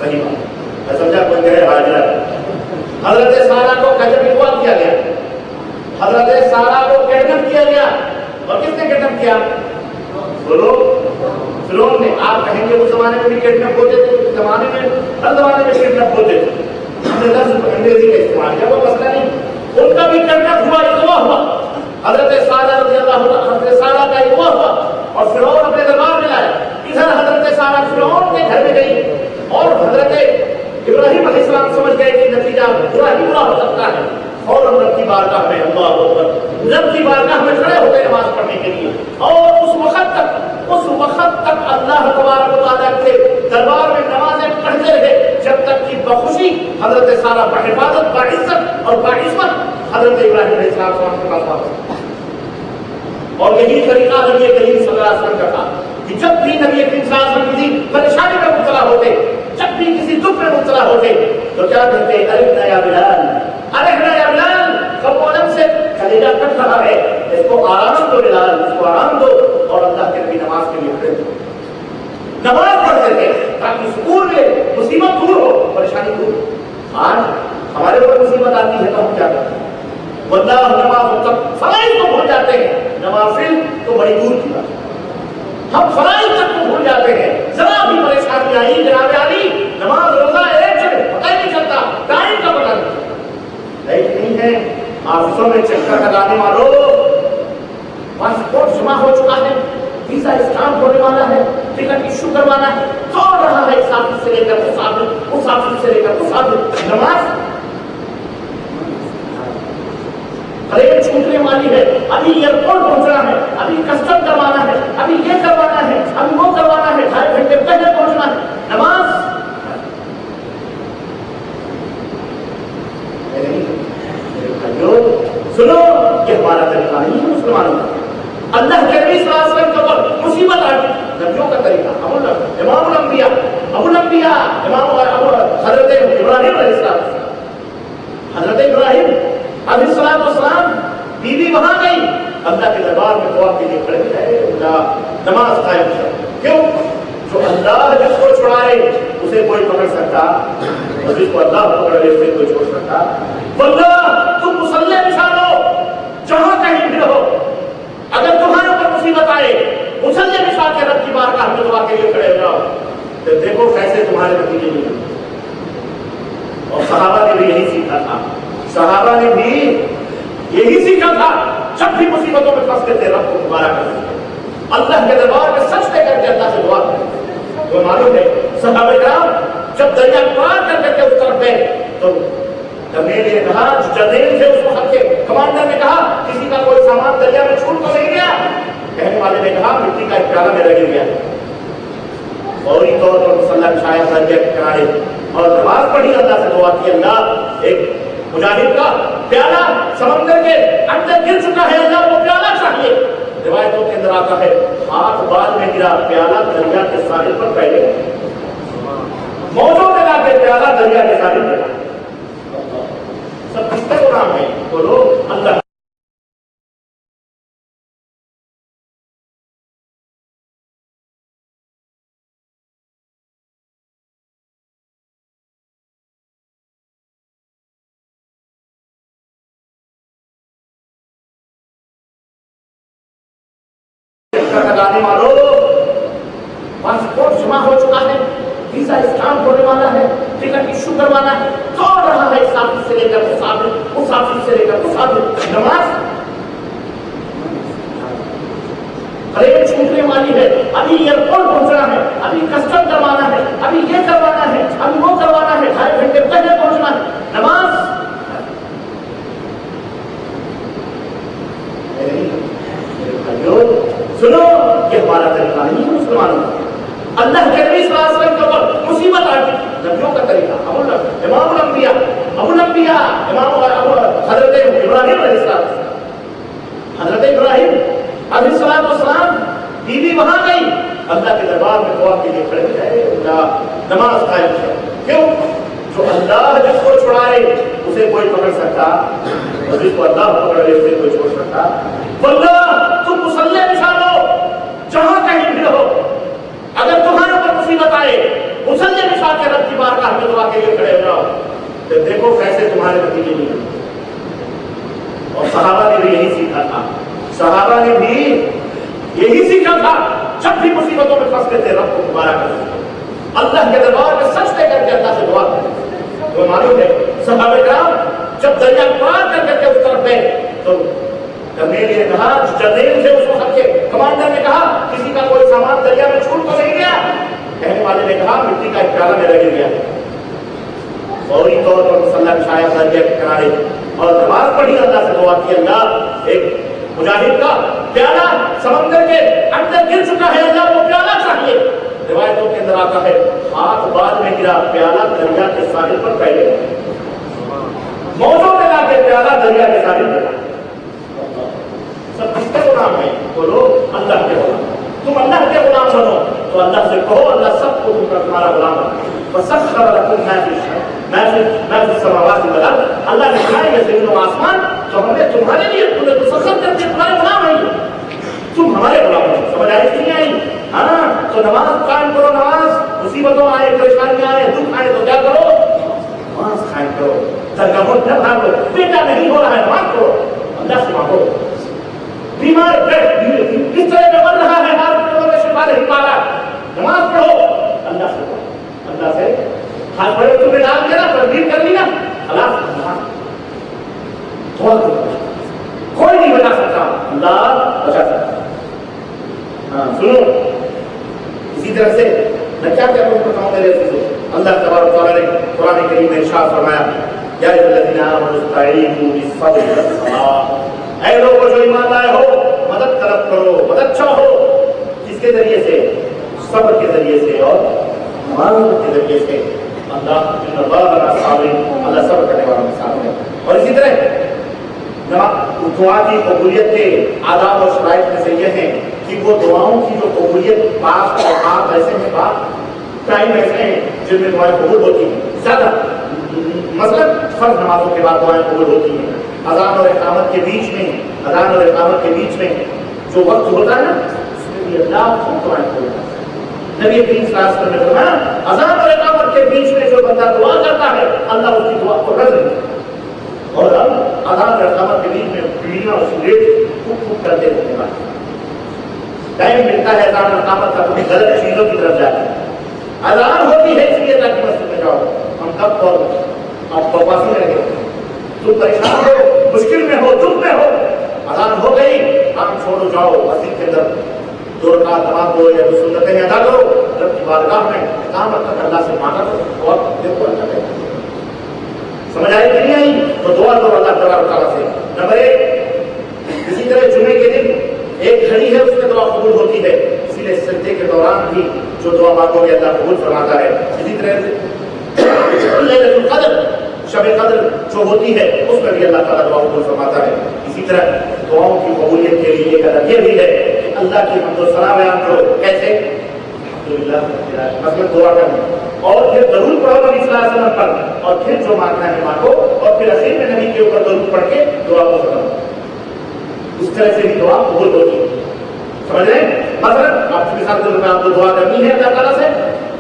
Speaker 3: صحیح بات، میں سمجھا کوئی کہے ہاجرہ۔ حضرت سارا کو کجب اغوا کیا گیا، حضرت سارا کو کڈنیپ کیا گیا، اور کس نے کڈنیپ کیا، بولو، فرعون نے۔ آپ کہیں گے اس زمانے میں بھی کڈنیپ ہوتے تھے، اس زمانے میں ہر زمانے میں کڈنیپ ہوتے تھے، ہم نے لفظ انگریزی کا استعمال کیا، وہ مسئلہ نہیں، ان کا بھی کڈنیپ ہوا، اغوا ہوا، حضرت سارا رضی اللہ عنہ، حضرت سارا کا اغوا ہوا اور فرعون اپنے دربار میں لائے۔ ادھر حضرت سارا فرعون کے گھر میں گئی اور حضرت ابراہیم علیہ السلام سمجھ گئے کہ نتیجہ برا ہی برا ہو سکتا ہے، فوراً رب کی بارگاہ میں اللہ اکبر، رب کی بارگاہ میں کھڑے ہو گئے نماز پڑھنے کے لیے، اور اس وقت تک اللہ تبارک و تعالیٰ کے دربار میں نمازیں پڑھتے رہے جب تک کہ بخوشی حضرت سارا بحفاظت، باعزت اور باعزت حضرت ابراہیم علیہ السلام کے پاس واپس۔ اور یہی طریقہ نبی کریم صلی اللہ علیہ وسلم کا تھا کہ جب بھی نبی کریم صلی اللہ علیہ وسلم کسی پریشانی میں مبتلا ہوتے، جب بھی کسی دکھ میں مبتلا ہوتے تو کیا کہتے، ارحنا یا بلال، ارحنا یا بلال، کبولن سے کلیجہ کٹ رہا ہے، اس کو آرام دو بلال، اس کو آرام دو، اور اللہ کے نبی نماز کے لیے کھڑے تھے، نماز پڑھتے تھے تاکہ سکون میں مصیبت دور ہو، پریشانی دور ہو۔ آج ہمارے اوپر مصیبت آتی ہے تو ہم کیا کرتے ہیں، واللہ نماز تک فرائض کو بھول جاتے ہیں، نوافل تو بڑی دور کی بات ہے، ہم فرائض تک کو بھول جاتے ہیں، ذرا بھی پریشانی آئی جناب علی نماز روزہ ایک جگہ پتہ ہی نہیں چلتا، ٹائم کا پتہ نہیں چلتا، نہیں ہے آفسوں میں چکر لگانے والوں، پاسپورٹ جمع ہو چکا ہے، ویزا اسٹامپ ہونے والا ہے، ٹکٹ ایشو کروانا ہے، دوڑ رہا ہے اس آفس سے لے کر اس آفس سے لے کر اس آفس، نماز والی ہے، ابھی ایئرپورٹ پہنچنا ہے، ابھی کسٹم کروانا ہے، ابھی یہ کروانا ہے، ابھی وہ کروانا ہے، 2.5 گھنٹے پہلے پہنچنا ہے. نماز سنو، یہ ہمارا طریقہ نہیں ہے مسلمانوں کا. اللہ کے نبی صلی اللہ علیہ وسلم کے اوپر مصیبت آ گئی. نبیوں کا طریقہ امام الانبیاء امام حضرت ابراہیم علیہ السلام، حضرت ابراہیم علیہ السلام بیوی وہاں گئی، اللہ کے دربار میں دعا کے لیے کھڑے رہے، نماز قائم کیا. کیوں؟ جو اللہ جس کو چھڑائے اسے کوئی پکڑ سکتا، اور جس کو اللہ پکڑ لے اسے کوئی چھوڑ سکتا. بندہ تم مصلی بچھا لو، جہاں کہیں بھی رہو، اگر تمہارے اوپر مصیبت آئے مصلی بچھا کے رب کی بارگاہ میں دعا کے لیے کھڑے ہو جاؤ، تو دیکھو کیسے تمہارے نتیجے نہیں. اور صحابہ نے بھی یہی سیکھا تھا، صحابہ نے بھی یہی سیکھا تھا. جب بھی مصیبتوں میں پھنستے تھے رب کو پکارا کرتے تھے، اللہ کے دربار میں سجدے کر کے اللہ سے دعا کرتے تھے. تو معلوم ہے صحابہ کرام جب دریا پار کر کے اس طرف گئے تو دمیل نے کہا، جدیل تھے اس وقت کے کمانڈر نے کہا کسی کا کوئی سامان دریا میں چھوٹ تو نہیں گیا؟ کہنے والے نے کہا مٹی کا ایک پیالہ میرا گر گیا. فوری طور پر مصلی بچھایا دریا کے کنارے اور نماز پڑھی، اللہ سے دعا کی، اللہ ایک مجاہد کا پیالہ سمندر کے اندر گر چکا ہے، اللہ وہ پیالہ چاہیے. روایتوں کے اندر آتا ہے ہاتھ بعد میں گرا، پیالہ دریا کے ساحل پر پہلے موجوں میں لا کے پیالہ دریا کے ساحل پر. سب کس کا غلام ہے؟ بولو اللہ. لگانے والوں، پاسپورٹ جمع ہو چکا ہے، ویزا اسٹامپ ہونے والا ہے، ٹکٹ ایشو کروانا ہے، دوڑ رہا ہے اس آفس سے لے کر اس آفس سے لے کر اس آفس. نماز ٹرین چھوٹنے والی ہے، ابھی ایئرپورٹ پہنچنا ہے، ابھی کسٹم کروانا ہے، ابھی یہ کروانا ہے، ابھی وہ کروانا ہے، 2.5 گھنٹے پہلے پہنچنا ہے. نماز سنو، یہ ہمارا طریقہ نہیں ہے مسلمانوں کا. اللہ کے نبی صلی اللہ علیہ وسلم کے اوپر مصیبت آ گئی. نبیوں کا طریقہ امام الانبیاء امام حضرت ابراہیم علیہ السلام، حضرت ابراہیم علیہ السلام بیوی وہاں گئی، اللہ کے دربار میں دعا کے لیے کھڑے رہے، نماز قائم کیا. کیوں؟ جو اللہ جس کو چھڑائے اسے کوئی پکڑ سکتا، اور جس کو اللہ پکڑ لے اسے کوئی چھوڑ سکتا. بندہ تم مصلی بچھا لو، جہاں کہیں بھی رہو، اگر تمہارے اوپر مصیبت آئے مصلی بچھا کے رب کی بارگاہ میں دعا کے لیے کھڑے ہو جاؤ، تو دیکھو کیسے تمہارے نتیجے نہیں. اور صحابہ نے بھی یہی سیکھا تھا، صحابہ نے بھی یہی سیکھا تھا. جب بھی مصیبتوں میں پھنستے تھے رب کو پکارا کرتے تھے، اللہ کے دربار میں سجدے کر کے اللہ سے دعا کرتے تھے. تو معلوم ہے صحابہ کرام جب دریا پار کر کے اس طرف گئے تو دمیل نے کہا، جدیل تھے اس وقت کے کمانڈر نے کہا کسی کا کوئی سامان دریا میں چھوٹ تو نہیں گیا؟ کہنے والے نے کہا مٹی کا ایک پیالہ میرا گر گیا. فوری طور پر مصلی بچھایا دریا کے کنارے اور نماز پڑھی، اللہ سے دعا کی، اللہ ایک مجاہد کا پیالہ سمندر کے اندر گر چکا ہے، اللہ وہ پیالہ چاہیے. روایتوں کے اندر آتا ہے ہاتھ بعد میں گرا، پیالہ دریا کے ساحل پر پہلے موجوں میں لا کے پیالہ دریا کے ساحل پر. سب کس کا غلام ہے؟ بولو اللہ کے غلام. تم اللہ کے غلام بنو تو اللہ سے کہو اللہ سب کو تمہارا غلام بنا. وسخر لكم ما في السماوات والارض. اللہ نے بنائے یہ زمین و آسمان تو ہمیں تمہارے لیے مسخر کر کے تمہارے غلام ہیں، تم ہمارے غلام ہو. سمجھ آئی کہ نہیں آئی؟ ہاں تو نماز قائم کرو. نماز مصیبتوں آئے، پریشانیاں آئے، دکھ آئے تو کیا کرو؟ نماز قائم کرو. سرگرم نہ بھاگو. بیٹا نہیں ہو رہا ہے نماز کرو، اللہ سے مانگو. بیمار کس طرح میں بن رہا ہے، ہاتھ میں شفا نہیں پا رہا، نماز پڑھو، اللہ سے پڑھو، اللہ سے ہاتھ پڑھو. تمہیں ڈال کے نا تبدیل کر لی نا، اللہ کوئی نہیں بچا سکتا، اللہ بچا سکتا. ہاں سنو، اسی طرح سے میں کیا بتاؤں میرے عزیزو، اللہ تبارک و تعالیٰ نے قرآن کریم میں ارشاد فرمایا یا ایھا الذین آمنوا استعینوا بالصبر والصلاۃ. اے لوگوں جو ایمان لائے ہو مدد طلب کرو، مدد چاہو، کس کے ذریعے سے؟ صبر کے ذریعے سے اور معروف کے ذریعے سے۔ اللہ صبر کرنے والوں کے ساتھ ہے۔ اور اسی طرح دعا کی قبولیت کے آداب اور شرائط میں سے یہ ہیں کہ وہ دعاؤں کی جو قبولیت بعض اوقات ایسے ہیں، بعض ٹائم ایسے ہیں جن میں دعائیں قبول ہوتی ہیں زیادہ، مثلا فرض نمازوں کے بعد دعائیں قبول ہوتی ہیں، اذان اور اقامت کے بیچ میں جو وقت ہوتا ہے نا اس میں بھی اللہ خود دعائیں قبول کرتا ہے۔ نبی کریم صلی اللہ علیہ وسلم نے فرمایا اذان اور اقامت کے بیچ میں جو بندہ دعا کرتا ہے اللہ اس کی دعا کو رد نہیں کرتا۔ اور اب اذان اور اقامت کے بیچ میں بیڑیاں اور سگریٹ پھوک کرتے رہنے والے ٹائم ملتا ہے اذان اور اقامت کا، کبھی غلط چیزوں کی طرف جاتے ہیں۔ اذان ہوتی ہے اس لیے تاکہ مسجد میں جاؤ، ہم کب اور آپ پاس میں رہے تم پریشان ہو، مشکل میں ہو، دکھ میں ہو، اذان ہو گئی کام چھوڑو، جاؤ مسجد کے اندر 2 رکعت نماز پڑھو یا 2 سنتیں ادا کرو، رب کی بارگاہ میں اقامت تک اللہ سے مانگا کرو اور دیکھو اللہ کرے۔ سمجھ آئی کہ نہیں آئی؟ تو دعا کرو اللہ تبارک و تعالیٰ سے۔ نمبر 1، اسی طرح جمعے کے دن ایک گھڑی ہے اس میں دعا قبول ہوتی ہے، اسی لیے سجدے کے دوران بھی جو دعا مانگو گے اللہ قبول فرماتا ہے۔ اسی طرح لیلۃ القدر، شب قدر جو ہوتی ہے اس میں بھی اللہ تعالیٰ دعا قبول فرماتا ہے۔ اسی طرح دعاؤں کی قبولیت کے لیے ایک ادب یہ بھی ہے کہ اللہ کی حمد و ثنا بیان کرو۔ کیسے؟ الحمدللہ مثلا دعا کرنا اور پھر درود پڑھو نبی صلی اللہ علیہ وسلم پر، اور پھر جو مانگنا ہے مانگو، اور پھر اخیر میں نبی کے اوپر درود پڑھ کے دعا کو ختم۔ اس طرح سے بھی دعا قبول ہوتی ہے، سمجھ رہے ہیں؟ مثلا آپ کی مثال کے طور پہ آپ کو دعا کرنی ہے اللہ تعالیٰ سے،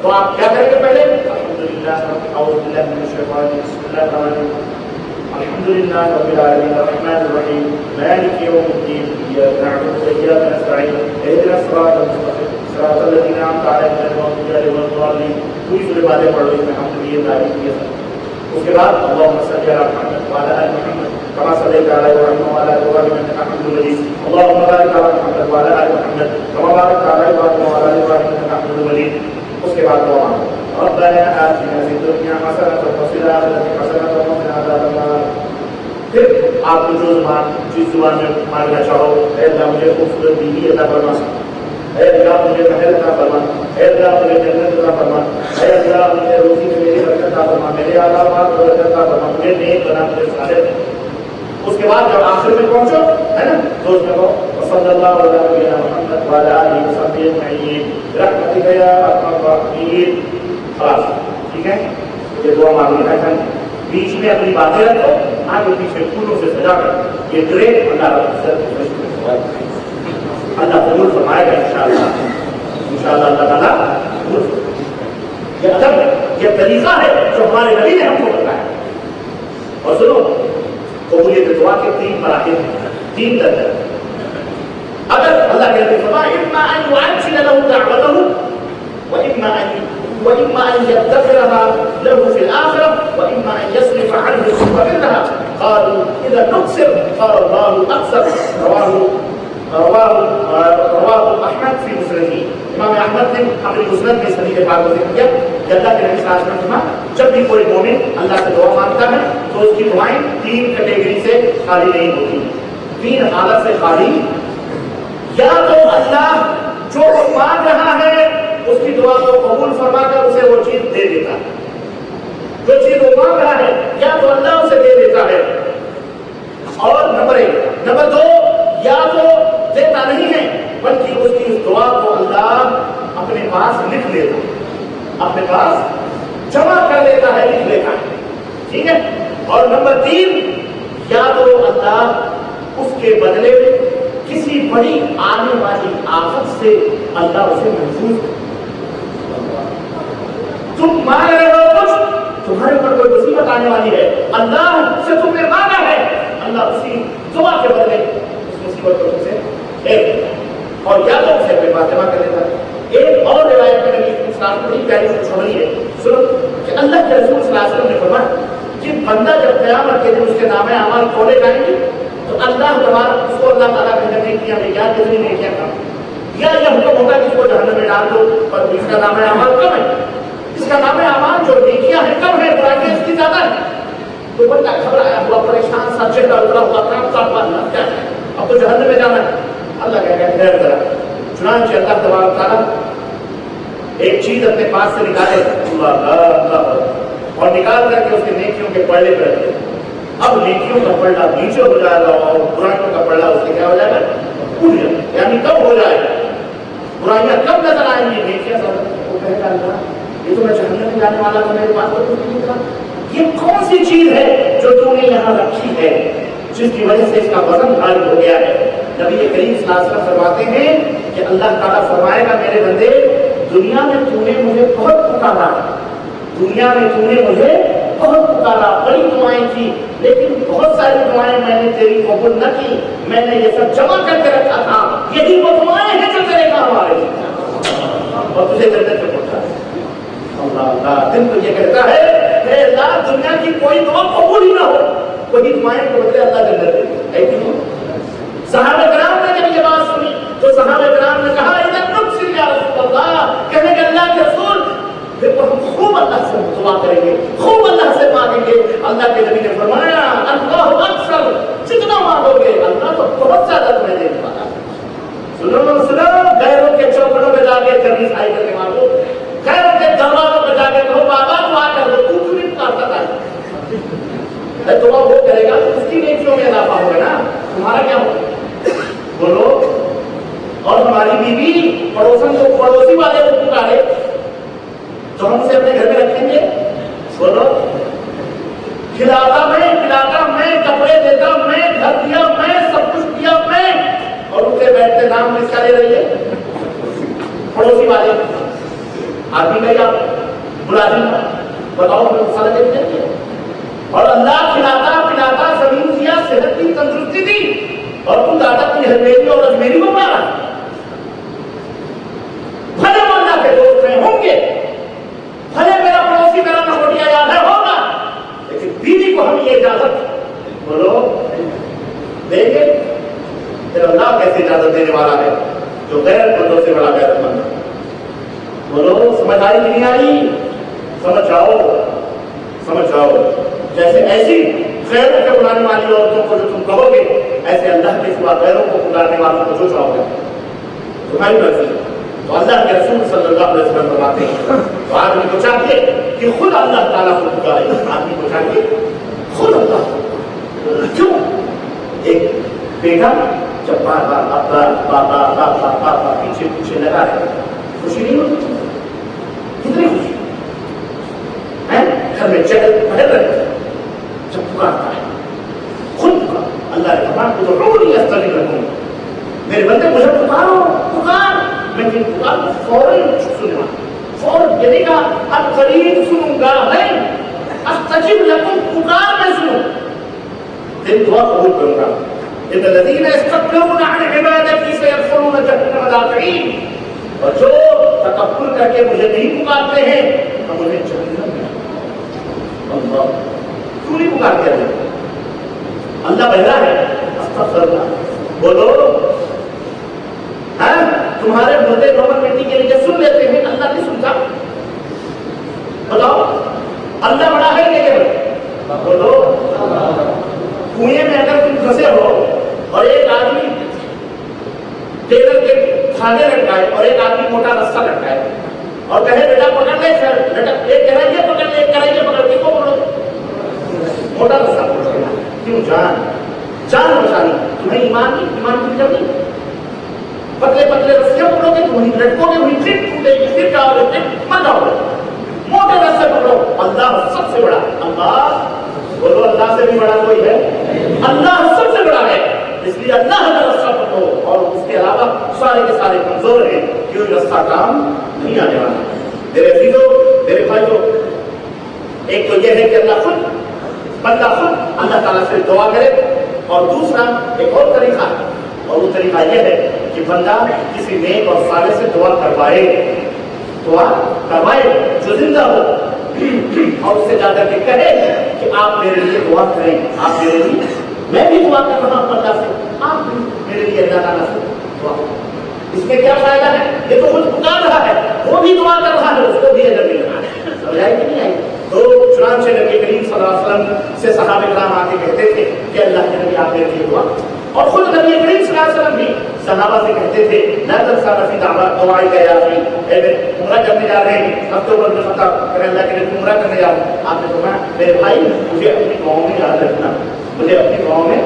Speaker 3: تو آپ کیا کریں گے؟ پہلے الحمدللہ اعوذ باللہ من الشیطان الرجیم بسم اللہ الرحمن الرحیم الحمدللہ رب العالمین الرحمن الرحیم مالک یوم الدین ایاک نعبد و ایاک نستعین اہدنا الصراط المستقیم صراط الذین انعمت علیہم غیر المغضوب علیہم ولا الضالین۔ پوری سورہ باتیں پڑھ لو، اس میں حمد بھی ہے، تعریف بھی ہے۔ اس کے بعد اللہم صلی علی محمد وعلی آل محمد كما صليت على ابراهيم وعلى ال ابراهيم انك حميد مجيد اللهم بارك على محمد وعلى ال محمد كما باركت على ابراهيم وعلى ال ابراهيم انك حميد مجيد۔ اس کے بعد دعا ربنا آتنا في الدنيا حسنة وفي الآخرة حسنة وقنا عذاب النار۔ پھر آپ کو جو زبان جس زبان میں مانگنا چاہو، اے اللہ مجھے خوبصورت بیوی عطا فرما، اے اللہ مجھے محل عطا فرما، اے اللہ مجھے جنت عطا فرما، اے اللہ مجھے روزی میں میری برکت عطا فرما، میرے اعلیٰ بات برکت عطا فرما، مجھے نیک بنا، مجھے صالح۔ اس کے بعد جب آخر میں پہنچو ہے نا تو اس میں کہو صلی اللہ علیہ وسلم محمد وعلی آلہ وصحبہ اجمعین برحمتک یا ارحم الراحمین۔ خلاص ٹھیک ہے، یہ دعا مانگنی ہے۔ بیچ میں اپنی باتیں رکھو، آگے پیچھے پھولوں سے سجا کر یہ ڈرے اللہ قبول فرمائے گا انشاءاللہ اللہ تعالیٰ قبول فرمائے۔ یہ ادب ہے، یہ طریقہ ہے جو ہمارے نبی نے ہم کو بتایا۔ اور سنو قبولیت دعا کے 3 مراحل ہیں، 3 درجے۔ اگر اللہ کے نبی فرمایا اما ان يعجل له دعوته واما ان يدخرها له في الاخره واما ان يصرف عنه السوء منها قالوا اذا نقصر قال الله اقصر۔ رواه احمد فی مسنده۔ امام احمد نے اپنے مسند میں اس حدیث پاک کو ذکر کیا کہ اللہ کے نبی صلی اللہ علیہ وسلم نے فرمایا جب بھی کوئی مومن اللہ سے دعا مانگتا ہے تو اس کی دعائیں 3 کیٹیگری سے خالی نہیں ہوتی، 3 حالت سے خالی۔ یا تو اللہ جو مانگ رہا ہے اس کی دعا کو قبول فرما کر اسے وہ چیز دے دیتا ہے، جو چیز وہ مانگ رہا ہے یا تو اللہ اسے دے دیتا ہے، اور نمبر 1۔ نمبر 2، یا تو دیتا نہیں ہے بلکہ اس کی اس دعا کو اللہ اپنے پاس لکھ لیتا ہے، اپنے پاس جمع کر لیتا ہے، لکھ لیتا ہے، ٹھیک ہے۔ اور نمبر 3، یا تو اللہ اس کے بدلے میں کسی بڑی آنے والی آفت سے اللہ اسے محفوظ کرے۔ تم مانگ رہے ہو کچھ، تمہارے اوپر کوئی مصیبت آنے والی ہے، اللہ سے تم نے مانگا ہے، اللہ اسی دعا کے بدلے اس مصیبت کو تم سے پھیر دیتا ہے، اور یا تو اسے اپنے پاس جمع کر لیتا ہے۔ ایک اور روایت میں نبی صلی اللہ علیہ وسلم بڑی پیاری سے چھوڑی ہے، سنو کہ اللہ کے رسول صلی اللہ علیہ وسلم نے فرمایا کہ بندہ جب قیامت کے دن اس کے نام اعمال کھولے جائیں گے تو اللہ تبارک اس کو اللہ تعالیٰ کے نبی کیا کیا کتنی نے کیا کام، یا یہ حکم ہوگا کہ اس کو جہنم میں ڈال دو، پر اس کا نام اعمال کم ہے، اس کا نام اعمال جو نیکیاں ہیں کم ہے، برائیاں اس کی زیادہ ہے۔ تو بندہ گھبرایا ہوا، پریشان سا، چہرہ اترا ہوا، کانپتا ہوا، اللہ کیا ہے اب تو جہنم میں جانا ہے. اللہ کہے گا ٹھہر ذرا. چنانچہ اللہ تبارک تعالیٰ ایک چیز اپنے پاس سے نکالے, اور نکال کر کے اس کے نیکیوں کے پلڑے پہ رکھے. اب نیکیوں کا پلڑا نیچے ہو جائے گا اور برائیوں کا پلڑا اس سے کیا ہو جائے گا, اٹھ جائے گا. یعنی کب ہو جائے گا, برائیاں کب نظر آئیں گی, نیکیاں سب. وہ کہے گا اللہ یہ تو میں جہنم میں جانے والا تھا, میرے پاس تو کچھ نہیں تھا. یہ کون سی چیز ہے جو تم نے یہاں رکھی ہے جس کی وجہ سے اس کا وزن غالب ہو گیا ہے؟ نبی کریم صلی اللہ علیہ وسلم فرماتے ہیں کہ اللہ تعالیٰ فرمائے گا میرے بندے دنیا میں تو نے مجھے بہت پکارا, دنیا میں تو نے مجھے بہت پکارا, بڑی دعائیں کی, لیکن بہت ساری دعائیں میں نے تیری قبول نہ کی. میں نے یہ سب جمع کر کے رکھا تھا, یہی وہ دعائیں ہیں جو تیرے کام آ رہی ہیں اور تجھے جنت میں پہنچا ہے. اللہ اللہ دل تو یہ کہتا ہے کہ اللہ دنیا کی کوئی دعا قبول ہی نہ ہو, وہی دعائیں کو بدلے اللہ جنت دے. ایسی ہو صحابہ کرام نے جب یہ بات سنی تو صحابہ کرام نے کہا اذا نبصر یا رسول اللہ, کہنے کہ اللہ کے رسول پھر ہم خوب اللہ سے دعا کریں گے, خوب اللہ سے مانگیں گے. اللہ کے نبی نے فرمایا اللہ اکثر, جتنا مانگو گے اللہ تو بہت زیادہ تمہیں دے والا. سنو سنو, غیروں کے چوکڑوں پہ جا کے کبھی آئی کر کے مانگو, غیروں کے دروازوں پہ جا کے کہو بابا دعا کر دو, تو کیوں نہیں پکارتا تھا؟ دعا وہ کرے گا تو اس کی نیکیوں میں اضافہ ہوگا نا, تمہارا کیا ہوگا؟ بولو. اور ہماری بیوی پڑوسن کو پڑوسی والے کو پکارے تو ہم اسے اپنے گھر میں رکھیں گے؟ بولو. کھلاتا میں, کپڑے دیتا میں, گھر دیا میں, سب کچھ دیا میں, اور اٹھتے بیٹھتے نام کس کا لے رہی ہے؟ پڑوسی والے. آدمی کا یا ملازم کا, بتاؤ ہمیں مسئلہ دیکھتے ہیں. اور اللہ کھلاتا پلاتا, زمین دیا, صحت کی, تندرستی دی, اور تم دادا کی ہزمیری اور اجمیری کو مارا. بھلے وہ اللہ کے دوست ہیں ہوں گے, بھلے میرا پڑوسی میرا نوٹیا یاد ہے ہوگا, لیکن بیوی کو ہم یہ اجازت بولو دیں گے؟ پھر اللہ کیسے اجازت دینے والا ہے جو غیر بندوں سے بڑا غیرت مند ہے؟ بولو سمجھ آئی کہ نہیں آئی؟ سمجھ آؤ. جیسے ایسی غیروں کے بلانے والی عورتوں کو جو تم کہو گے, ایسے اللہ کے سوا غیروں کو پکارنے والوں کو جو چاہو گے تمہاری مرضی. تو اللہ کے رسول صلی اللہ علیہ وسلم فرماتے ہیں تو آدمی کو چاہیے کہ خود اللہ تعالیٰ کو پکارے. آدمی کو چاہیے خود اللہ. کیوں؟ ایک بیٹا جب بابا پیچھے لگا ہے, خوشی نہیں ہوتی؟ کتنی خوشی ہے گھر میں چہل پہل رہے جب پکارتا ہے خود پکار. اللہ نے فرمایا ادعونی استجب لکم, میرے بندے مجھے پکارو, پکار, میں تیری پکار کو فوراً سنوں, فوراً یہ نہیں کہا اب قریب سنوں گا, نہیں, استجب لکم, پکار میں سنوں, تیری دعا قبول کروں گا. ان الذین یستکبرون عن عبادتی سیدخلون جہنم داخرین, اور جو تکبر کر کے مجھے نہیں پکارتے ہیں ہم انہیں جہنم میں. اللہ کیوں نہیں پکارتے ہیں؟ اللہ بہرا ہے. استغفر اللہ. بولو تمہارے مردے رومن مٹی کے نیچے سن لیتے ہیں, اللہ نہیں سنتا؟ بتاؤ اللہ بڑا ہے کہ بڑا؟ بولو. کنویں میں اگر تم پھنسے ہو اور ایک آدمی ٹیلر کے دھاگے لٹکائے اور ایک آدمی موٹا رسہ لٹکائے اور کہے بیٹا پکڑ لے, ایک کہہ رہا ہے یہ پکڑ لے, ایک کہہ رہا ہے یہ پکڑ لے, کو پکڑو موٹا رسہ پکڑو. کیوں؟ جان بچانی. تمہیں ایمان کی جب نہیں, پتلے پتلے رسیاں پکڑو گے تو وہیں لٹکو گے, وہیں پھر ٹوٹے گی, پھر جاؤ گے, پھر مر جاؤ گے. موٹے رسے پکڑو. اللہ سب سے بڑا. اللہ بولو اللہ سے بھی بڑا کوئی ہے؟ اللہ سب سے بڑا ہے. اس لیے اللہ کا رستہ پکڑو, اور اس کے علاوہ سارے کے سارے کمزور ہیں, کیوں رستہ کام نہیں آنے والا. میرے عزیزوں, میرے بھائیوں, ایک تو یہ ہے کہ بندہ خود اللہ تعالیٰ سے دعا کرے, اور دوسرا ایک اور طریقہ, اور وہ طریقہ یہ ہے کہ بندہ کسی نیک اور صالح سے دعا کروائے جو زندہ ہو, اور اس سے جا کر کے کہے کہ آپ میرے لیے دعا کریں, آپ میرے لیے, میں بھی دعا کر رہا ہوں اللہ سے, آپ بھی میرے لیے اللہ تعالیٰ سے دعا. اس میں کیا فائدہ ہے؟ یہ تو خود پکار رہا ہے, وہ بھی دعا کر رہا ہے, اس کو بھی اجر مل رہا ہے. سمجھ آئی کہ نہیں آئی؟ تو چنانچہ نبی کریم صلی اللہ علیہ وسلم سے صحابہ کرام آ کے کہتے تھے کہ اللہ کے نبی آپ میرے لیے دعا اور خود نبی کریم صلی اللہ علیہ وسلم بھی صحابہ سے کہتے تھے لا تنسانا فی دعائک یا اخی، اے عمرہ کرنے جا رہے ہیں ہفتے عمر بن خطاب کہ اللہ کے لیے عمرہ کرنے جا رہے ہیں، آپ نے فرمایا میرے بھائی مجھے اپنی دعاؤں میں یاد رکھنا، مجھے اپنی دعاؤں میں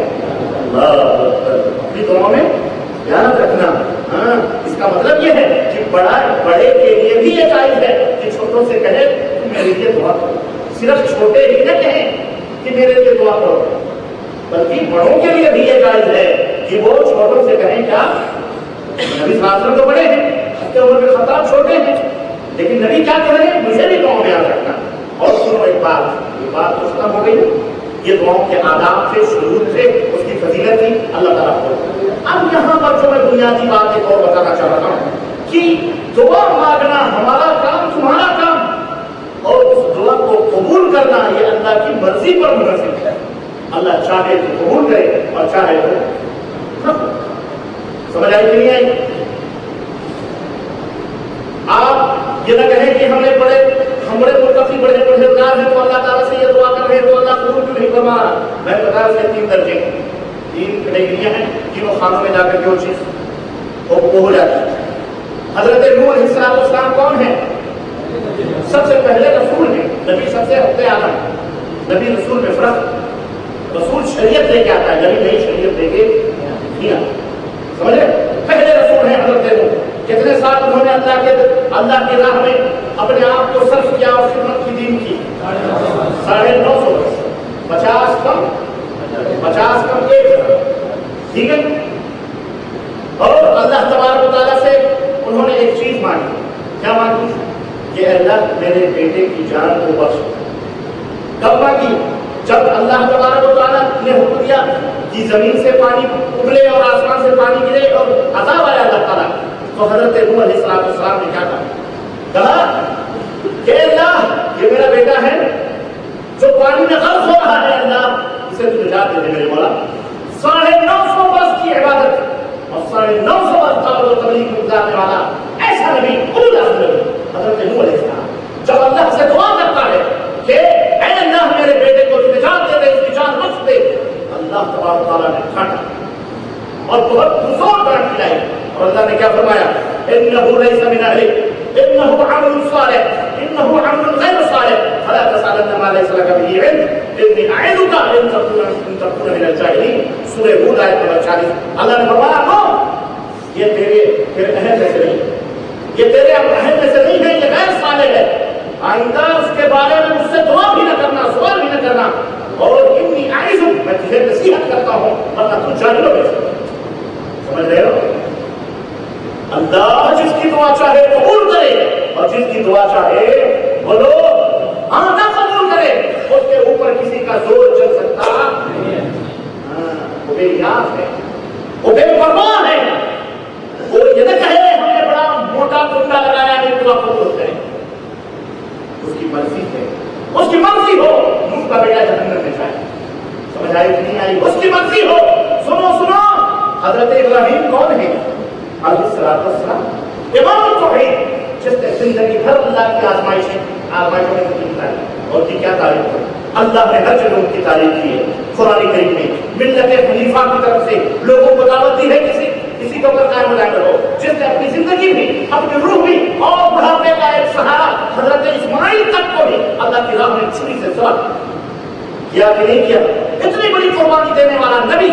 Speaker 3: اپنی دعاؤں میں یاد رکھنا۔ ہاں، اس کا مطلب یہ ہے کہ بڑے کے لیے بھی یہ جائز ہے کہ چھوٹوں سے کہے تم میرے لیے دعا کرو، صرف چھوٹے ہی نہ کہیں کہ میرے لیے دعا کرو، بلکہ بڑوں کے لیے بھی یہ جائز ہے کہ وہ چھوٹوں سے کہیں کیا؟ نبی صلی اللہ علیہ وسلم تو بڑے ہیں، حضرت عمر بن خطاب چھوٹے ہیں، لیکن نبی کیا کہہ رہے ہیں؟ مجھے بھی دعاؤں میں یاد رکھنا۔ اور سنو ایک بات، یہ بات تو ختم ہو گئی، یہ دعاؤں کے آداب تھے، شروع تھے، اس کی فضیلت تھی اللہ تعالیٰ کو۔ اب یہاں پر جو میں بنیادی بات ایک اور بتانا چاہ رہا ہوں کہ دعا مانگنا ہمارا کام، تمہارا کام، اور اس دعا کو قبول کرنا یہ اللہ کی مرضی پر منحصر ہے۔ اللہ چاہے تو قبول کرے اور چاہے تو نہ۔ سمجھ آئی کہ نہیں آئی؟ آپ یہ نہ کہیں کہ ہم بڑے متقی بڑے پرہیزگار ہیں تو اللہ تعالیٰ سے یہ دعا کر رہے ہیں تو اللہ قبول کیوں نہیں فرما رہا؟ میں بتا اس کے 3 درجے، 3 کیٹیگریاں ہیں، تینوں خانوں میں جا کر کے وہ چیز وہ ہو جاتی ہے۔ حضرت نوح علیہ السلام کون ہیں؟ سب سے پہلے رسول ہیں، نبی سب سے ہفتے آدم، نبی رسول میں فرق، رسول شریعت لے کے آتا ہے، نبی نئی شریعت لے کے نہیں آتا، سمجھے؟ پہلے رسول ہیں حضرت نوح، کتنے سال انہوں نے اللہ کی راہ میں اپنے آپ کو صرف کیا اور خدمت کی دین کی؟ 950 برس، 50 کم 1 ٹھیک ہے۔ اور اللہ تبارک و تعالیٰ سے انہوں نے ایک چیز مانگی، کیا مانگی؟ کہ اللہ میرے بیٹے کی جان کو بخش۔ کب مانگی؟ جب اللہ تبارک و تعالیٰ نے حکم دیا کہ زمین سے پانی ابلے اور آسمان سے پانی گرے اور عذاب آیا اللہ تعالیٰ، تو حضرت نوح علیہ السلام نے کیا کہا کہ اللہ یہ میرا بیٹا ہے جو پانی میں غرق ہو رہا ہے، اللہ اسے تو نجات دے دے میرے مولا۔ 950 برس کی عبادت اور 950 برس دعوت و تبلیغ میں گزارنے والا ایسا نبی حضرت نوح علیہ السلام جب اللہ سے دعا کرتا ہے کہ اے اللہ میرے بیٹے کو نجات دے دے، اس کی جان بخش دے، اللہ تبارک تعالیٰ نے کھاٹا اور بہت بزرگ بات کھلائی، اور اللہ نے کیا فرمایا؟ انہ لیس من اہلک انہ عمل صالح انہ عمل غیر صالح فلا تسألن ما لیس لک به علم انی اعظک ان تکون من الجاہلین۔ سورہ ہود آیت نمبر 40۔ اللہ نے فرمایا نو یہ تیرے اہل میں سے نہیں، یہ تیرے اہل میں سے نہیں ہے، یہ غیر صالح ہے، آئندہ اس کے بارے میں مجھ سے دعا بھی نہ کرنا، سوال بھی نہ کرنا، اور انی اعظک میں تجھے نصیحت کرتا ہوں ورنہ تو جاہل ہو گئے۔ سمجھ رہے ہو؟ اللہ جس کی دعا چاہے قبول کرے اور جس کی دعا چاہے بولو ہاں نہ قبول کرے، اس کے اوپر کسی کا زور چل سکتا نہیں ہے۔ وہ بے نیاز ہے، وہ بے پرواہ ہے، وہ یہ نہ کہے ہم نے بڑا موٹا کنڈا لگایا ہے دعا قبول کرے، اس کی مرضی ہے، اس کی مرضی ہو نوح کا بیٹا جہنم میں جائے۔ سمجھ آئی کہ نہیں آئی؟ اس کی مرضی ہو۔ سنو حضرت ابراہیم کون ہے؟ علیہ السلام امام التوحید، جس نے زندگی بھر اللہ کی آزمائشوں میں کی تعریف اور کی کیا تعریف ہے؟ اللہ نے ہر جگہ ان کی تعریف کی ہے۔ قرآن کریم میں ملت حنیفہ کی طرف سے لوگوں کو دعوت دی ہے کسی کے اوپر قائم رہ کرو، جس نے اپنی زندگی بھی اپنی روح بھی اور بڑھاپے کا ایک سہارا حضرت اسماعیل تک کو بھی اللہ کی راہ میں چھری سے سوا کیا کہ نہیں کیا؟ اتنی بڑی قربانی دینے والا نبی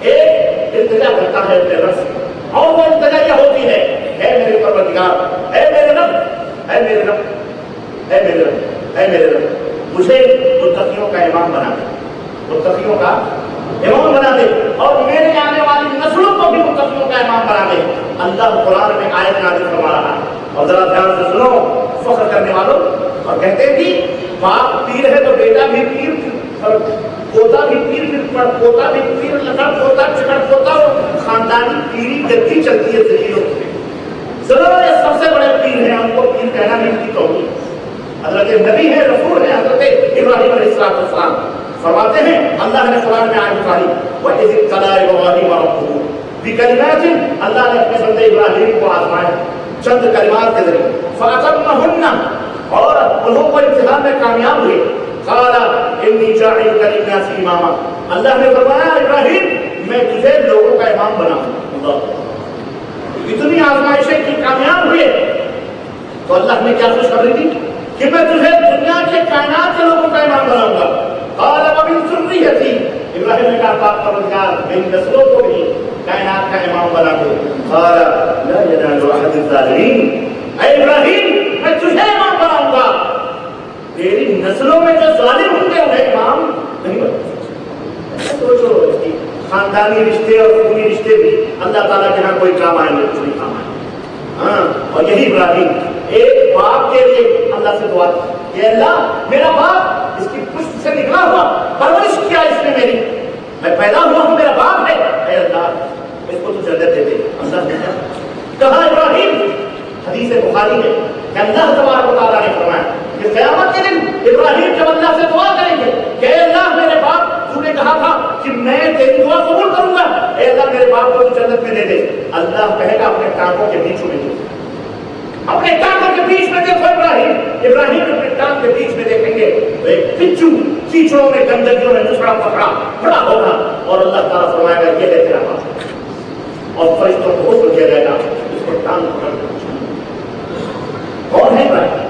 Speaker 3: ایک التجا کرتا ہے اپنے رب سے، اور وہ التجا یہ ہوتی ہے اے میرے پروردگار، اے میرے رب، اے میرے رب، اے میرے رب، اے میرے رب، مجھے متقیوں کا امام بنا دے، متقیوں کا امام بنا دے، اور میرے آنے والی نسلوں کو بھی متقیوں کا امام بنا دے۔ اللہ قرآن میں آیت نازل فرما رہا ہے، اور ذرا دھیان سے سنو فخر کرنے والوں، اور کہتے ہیں کہ باپ پیر ہے تو بیٹا بھی پیر، پوتا بھی پیر، پوتا بھی پیر، لکڑ پوتا چکڑ پوتا، خاندانی پیری گدی چلتی ہے زلیلوں سے۔ ضرور یہ سب سے بڑے پیر ہیں، ان کو پیر کہنا نہیں کی توہین۔ حضرت نبی ہے، رسول ہے، حضرت ابراہیم علیہ السلام فرماتے ہیں، اللہ نے قرآن میں آیت اتاری وَإِذِ ابْتَلَىٰ إِبْرَاهِيمَ رَبُّهُ بِكَلِمَاتٍ، اللہ نے اپنے بندے ابراہیم کو آزمایا چند کلمات کے ذریعے، فَأَتَمَّهُنَّ، اور انہوں کو امتحان میں کامیاب ہوئے، قَالَ إِنِّي جَاعِلُكَ لِلنَّاسِ إِمَامًا، اللہ نے فرمایا ابراہیم میں تجھے لوگوں کا امام بناؤں. اتنی آزمائشیں کی کامیاب ہوئے تو اللہ نے کیا خوشخبری دی کہ میں تجھے دنیا کے کائنات کے لوگوں کا امام بناؤں گا. قال ومن ذریتی، ابراہیم نے کہا باپ پروردگار میری نسلوں کو بھی کائنات کا امام بنا دے. قال لا ينال احد الظالمین، اے ابراہیم میں تجھے امام بناؤں گا، تیری نسلوں میں جو ظالم ہوں گے انہیں امام نہیں بنا. سوچو اس کی خاندانی رشتے اور خونی رشتے بھی اللہ تعالیٰ کے ہاں کوئی کام آئیں گے، کچھ نہیں کام آئیں. ہاں، اور یہی ابراہیم ایک باپ کے لیے اللہ سے دعا کہ اللہ میرا باپ اس کی پشت سے نکلا ہوا، پرورش کیا اس نے میری، میں پیدا ہوا ہوں میرا باپ ہے، اے اللہ اس کو تو جنت دے دے. اللہ نے کہا ابراہیم، حدیث بخاری میں کہ اللہ تبارک و تعالیٰ نے فرمایا کہ قیامت کے دن ابراہیم جب اللہ سے دعا کریں گے کہ اے اللہ میرے باپ تو نے کہا تھا کہ میں تیری دعا قبول کروں گا، اے اللہ میرے باپ کو جنت میں دے دے. اللہ کہے گا اپنے ٹانکوں کے بیچ میں دے، اپنے ٹانکوں کے بیچ میں دیکھو ابراہیم اپنے ٹانک کے بیچ میں دیکھیں گے تو ایک بچو کیچڑوں میں گندگیوں میں نچڑا پکڑا کھڑا ہوگا اور اللہ تعالیٰ فرمائے گا یہ ہے تیرا باپ، اور فرشتوں کو حکم دیا جائے گا اس کو ٹانگ پکڑ کر کون ہے ابراہیم.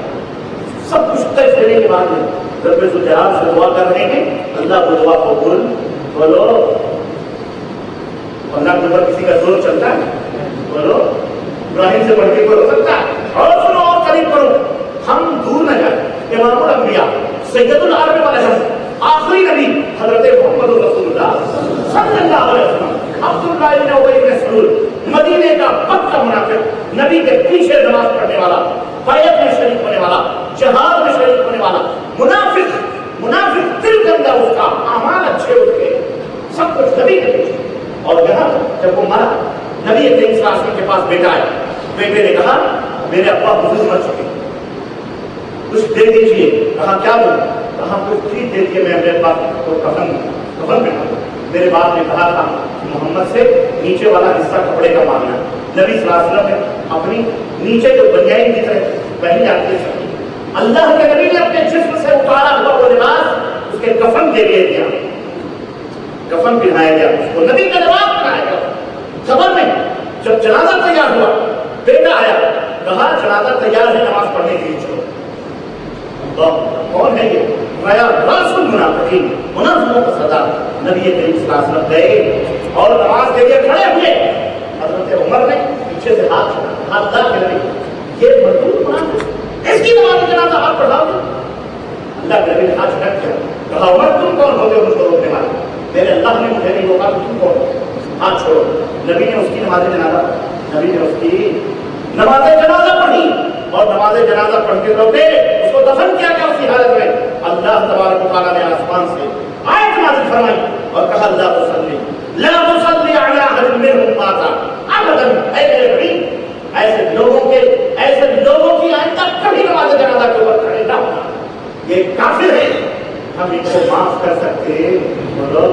Speaker 3: سب کچھ طے دینے کے بعد میں رب ذوالجلال سے دعا کر رہے ہیں، اللہ کو دعا قبول. بولو اللہ کے اوپر کسی کا زور چلتا ہے؟ بولو ابراہیم سے بڑھ کے کوئی ہو سکتا ہے؟ اور سنو اور قریب کرو، ہم دور نہ جائیں. امام الانبیاء سید العرب والعجم آخری نبی حضرت محمد رسول اللہ صلی اللہ علیہ وسلم، عبداللہ بن ابی بن سلول، مدینے کا پکا منافق، نبی کے پیچھے نماز پڑھنے والا، بیعت میں شریک ہونے والا، جہاد میں شریک ہونے والا، منافق دل گندا اس کا، اعمال اچھے اس کے، سب کچھ نبی کے پیچھے. اور یہاں جب وہ مرا نبی کریم صلی اللہ علیہ وسلم کے پاس بیٹا ہے، بیٹے نے کہا میرے ابا بزرگ مر چکے، کچھ دے دیجیے. کہا کیا دوں؟ کہا کچھ چیز دے دیجیے، میں اپنے ابا کو کفن پہنا. میرے باپ نے کہا تھا محمد سے نیچے والا حصہ کپڑے کا مانگنا. نبی صلی اللہ علیہ وسلم نے اپنی نیچے جو بنیادی کی طرح پہنی جاتی ہے اللہ کے نبی نے اپنے جسم سے اتارا ہوا وہ لباس اس کے کفن کے لیے دیا، کفن پہنایا گیا اس کو، نبی کا لباس پہنایا گیا. قبر میں جب جنازہ تیار ہوا بیٹا آیا، کہا جنازہ تیار ہے نماز پڑھنے کے لیے چلو. کون ہے یہ؟ راس المنافقین، منافقوں کا سردار. نبی کریم صلی اللہ علیہ وسلم گئے اور نماز کے لیے کھڑے ہوئے. حضرت عمر نے پیچھے سے ہاتھ لا کے نبی یہ مردود منافق، اس کی نماز جنازہ آپ پڑھاؤ گے؟ اللہ کے نبی نے ہاتھ جھٹک کیا، کہا عمر تم کون ہوتے ہو مجھ کو روکنے والے؟ میرے اللہ نے مجھے نہیں روکا تو تم کون؟ ہاتھ چھوڑو. نبی نے اس کی نماز جنازہ، نبی نے اس کی نماز جنازہ پڑھی اور نماز جنازہ پڑھتے روکے، اس کو دفن کیا گیا اسی حالت میں. اللہ تبارک و تعالیٰ نے آسمان سے آیت نازل فرمائی اور کہا لا تصلی علی احد منهم مات ابدا. اے میرے نبی ایسے لوگوں کی آئندہ کبھی نماز جنازہ کے اوپر کھڑے نہ ہونا، یہ کافر ہے، ہم ان کو معاف کر سکتے ہیں. بولو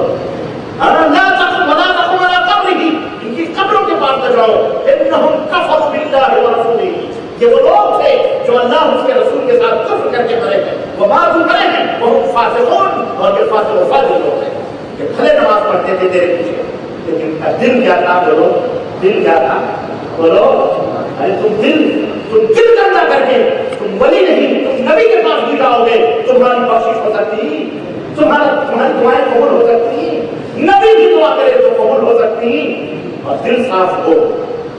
Speaker 3: لا تقم ولا تقم على قبره، ان کی قبروں کے پاس نہ جاؤ. انهم كفروا بالله ورسوله، یہ وہ لوگ تھے جو اللہ اس کے رسول کے ساتھ کفر کر کے مرے ہیں، وہ ماتوا مرے ہیں، وہ فاسقون، اور یہ فاسق و فاجر لوگ ہیں. یہ بھلے نماز پڑھتے تھے تیرے پیچھے، لیکن دل کیا تھا؟ بولو دل کیا تھا؟ بولو ارے تم دل گندا کر کے تم ولی نہیں، تم نبی کے پاس بھی جاؤ گے، تمہاری بخشش ہو سکتی، تمہاری دعائیں قبول ہو سکتی، نبی کی دعا کرے تو قبول ہو سکتی. اور دل صاف ہو،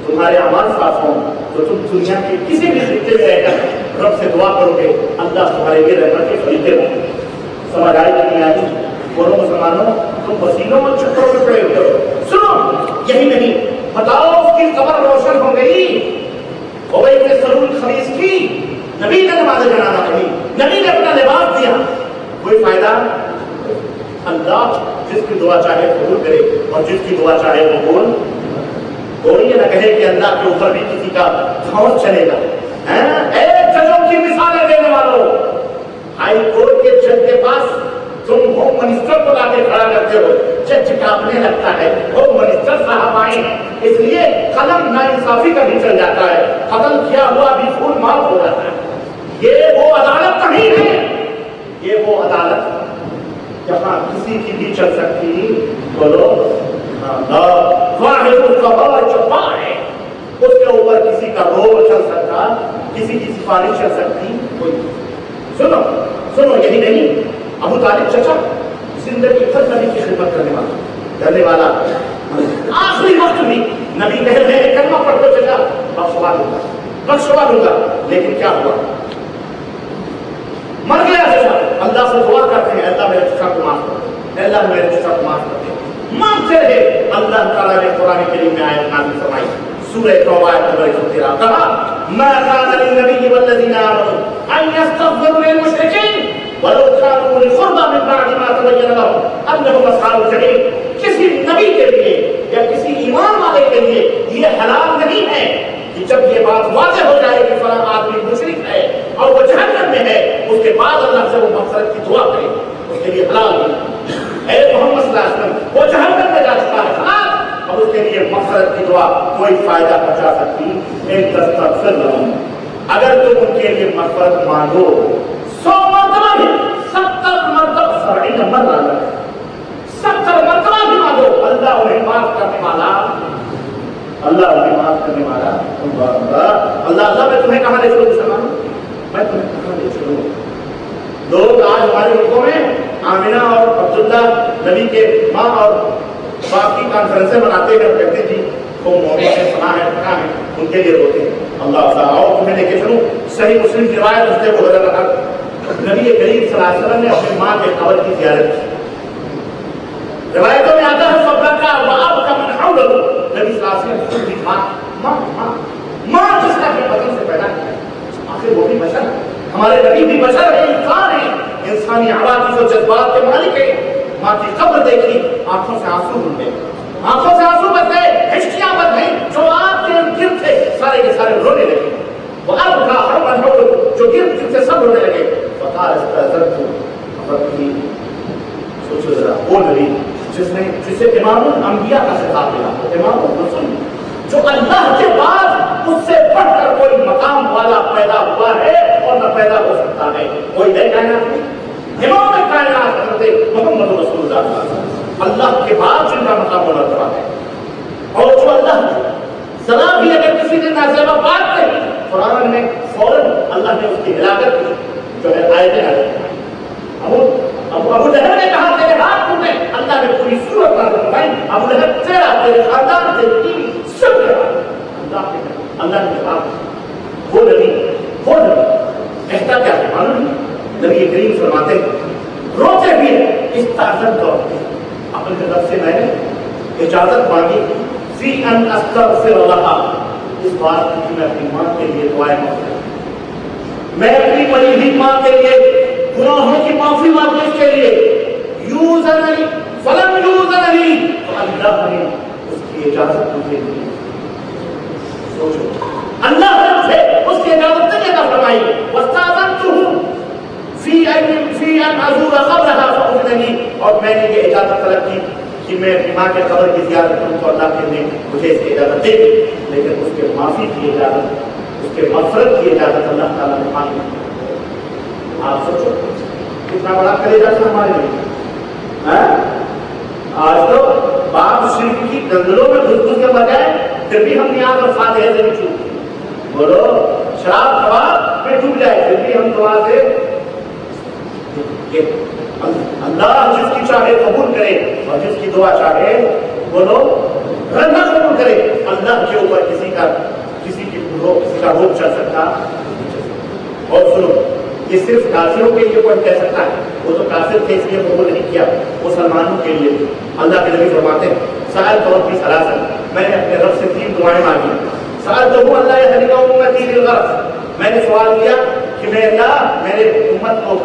Speaker 3: تمہارے اعمال صاف ہوں تو تم دنیا کے کسی بھی خطے میں رہ کر رب سے دعا کرو گے، اللہ تمہارے لیے رحمت کے خریدے ہوں گے. سمجھ آئی کہ نہیں آئی؟ بولو مسلمانوں، تم وسیلوں اور چکروں میں پڑے ہوتے ہو. سنو یہی نہیں، بتاؤ اس کی قبر روشن ہو گئی، ابی بن سلول خبیث کی، نبی نے نماز جنازہ پڑھی، نبی نے اپنا لباس دیا، کوئی فائدہ؟ اللہ جس کی دعا چاہے قبول کرے اور جس کی دعا چاہے قبول. کوئی یہ نہ کہے کہ اللہ کے اوپر بھی کسی کا دھوس چلے گا. ایک ججوں کی مثالیں دینے والوں، ہائی کورٹ کے جج کے پاس تم ہوم منسٹر کو لا کے کھڑا کرتے ہو، جج کانپنے لگتا ہے، ہوم منسٹر صاحب آئے ہیں، اس لیے قلم ناانصافی کا بھی چل جاتا ہے، قتل کیا ہوا بھی خون معاف ہو جاتا ہے. یہ وہ عدالت نہیں ہے، یہ وہ عدالت جہاں کسی کی بھی چل سکتی. بولو ہاں جو قبر چپا ہے اس کے اوپر کسی کا روب چل سکتا, کسی کی سفارش چل سکتی کوئی. سنو سنو, یہی نہیں, ابو طالب چچا زندگی بھر نبی کی خدمت کرنے والا آخری وقت بھی نبی کہہ رہے ہیں کلمہ پڑھ کر چچا بخشوا دوں گا, لیکن کیا ہوا, مر گیا چچا. اللہ سے دعا کرتے ہیں اللہ میرے چچا کو معاف کر دے, اللہ میرے چچا کو معاف کر دے. مانگتے رہے, اللہ تعالیٰ نے قرآن کریم میں آیت نازل فرمائی, سورہ توبہ آیت نمبر 113, کہا ما كان للنبي والذين آمنوا أن يستغفروا للمشركين ولو كانوا أولي قربى من بعد ما تبين لهم أنهم أصحاب الجحيم. کسی نبی کے لیے یا کسی ایمان والے کے لیے یہ حلال نہیں ہے کہ جب یہ بات واضح ہو جائے کہ فلاں آدمی مشرک ہے اور وہ جہنم میں ہے, اس کے بعد اللہ سے وہ مغفرت کی دعا کرے, اس کے لیے حلال نہیں. اے محمد صلی اللہ علیہ وسلم, وہ جہنم میں جا چکا ہے حلال, اور اس کے لیے مغفرت کی دعا کوئی فائدہ پہنچا سکتی نہیں. تستغفر لهم, اگر تم ان کے لیے مغفرت مانگو 100 مرتبہ بھی, 70 مرتبہ 70 مرتبہ 70 مرتبہ بھی مانگو, اللہ انہیں معاف کرنے والا, اللہ انہیں معاف کرنے والا. اللہ میں تمہیں کہاں لے چلوں مسلمان, میں تمہیں کہاں لے چلوں. لوگ آج ہمارے ملکوں میں آمینہ اور عبداللہ نبی کے ماں اور باپ کی کانفرنسیں مناتے ہیں اور کہتے جی وہ مومن ہے, سنا ہے, پڑھا ہے, ان کے لیے روتے ہیں. اللہ تعالیٰ آؤ تمہیں لے کے چلوں. صحیح مسلم کی روایت اس سے وہ رہا, نبی کریم صلی اللہ علیہ وسلم نے اپنی ماں کے قبر کی زیارت کی. روایتوں میں آتا ہے صبر کا واب کا من حول, نبی صلی اللہ علیہ وسلم کی ماں ماں ماں ماں جس نے اپنے بدن سے پیدا کیا, آخر وہ بھی بشر, ہمارے نبی بھی بشر ہے, انسان ہے, انسانی عواطف و جذبات کے مالک ہے. ماں کی قبر دیکھی, آنکھوں سے آنسو بن گئے, آنکھوں سے آنسو بن گئے, ہچکیاں بن گئی, جو آپ کے گرد تھے سارے کے سارے رونے لگے. وہ اب کا ہر منحول, جو گرد سے سب رونے لگے. فقال استاذنت کی, سوچو ذرا, وہ نبی جسے امام الانبیاء کا خطاب ملا, امام الرسول, جو اللہ کے بعد اس سے بڑھ کر کوئی مقام والا پیدا ہوا ہے اور نہ پیدا ہو سکتا ہے. کوئی ہے کائنات میں, امام کائنات حضرت محمد رسول اللہ, اللہ کے بعد جن کا مقام و مرتبہ ہے. اور جو اللہ ذرا بھی اگر کسی نے نازیبہ بات کہی, قرآن میں فوراً اللہ نے اس کی ہلاکت کی, جو ہے آیتیں آئی. ابو لہب نے کہا تیرے ہاتھ ٹوٹے, اللہ نے پوری صورت نازل فرمائی, ابو لہب تیرا, تیرے خاندان, تیری بیوی, سب کے اللہ نے کہا. وہ نبی کہتا کیا ہے معلوم نہیں, نبی کریم فرماتے روتے بھی استاذن کرتے, اپنے طرف سے میں نے اجازت مانگی فی ان استغفر لها, اس بات کی میں اپنی ماں کے لیے دعائیں مانگتا ہوں, میں اپنی بڑی ہوئی ماں کے لیے گناہوں کی معافی مانگنے کے لیے. یوزنی فلم یوزنی, تو اللہ نے اس کی اجازت مجھے دی. سوچو, اللہ نے مجھے اس کی اجازت نہیں عطا فرمائی. واستاذنته فی ان ازور قبرها فاذن لی, اور میں نے یہ اجازت طلب کی کہ میں اپنی ماں کے قبر کی زیارت کروں تو اللہ نے مجھے اس کی اجازت دے دی. لیکن اس کے معافی کی اجازت, اس کے مغفرت کی اجازت اللہ تعالیٰ نے مانگی. آپ سوچو کتنا بڑا کلیجہ تھا ہمارے لیے. آج تو باپ شرک کی دنگلوں میں گھس کے بجائے پھر بھی ہم نیاز اور فاتحہ سے بھی چوک گئے. بولو شراب کباب میں ڈوب جائے پھر بھی ہم دعا سے, اللہ جس کی چاہے قبول کرے اور جس کی دعا چاہے بولو نہ قبول کرے. اللہ کے اوپر کسی کا روپ چل سکتا. اور سنو, یہ صرف کافروں کے لیے کوئی کہہ سکتا ہے, وہ تو کافر تھے اس لیے قبول نہیں کیا, مسلمانوں کے لیے. اللہ کے نبی فرماتے ہیں سائل طور کی سلاسل, میں نے اپنے رب سے 3 دعائیں مانگی. سائل تو اللہ یہدی امتی بالغرق, میں نے سوال کیا کہ میں اللہ میرے امت کو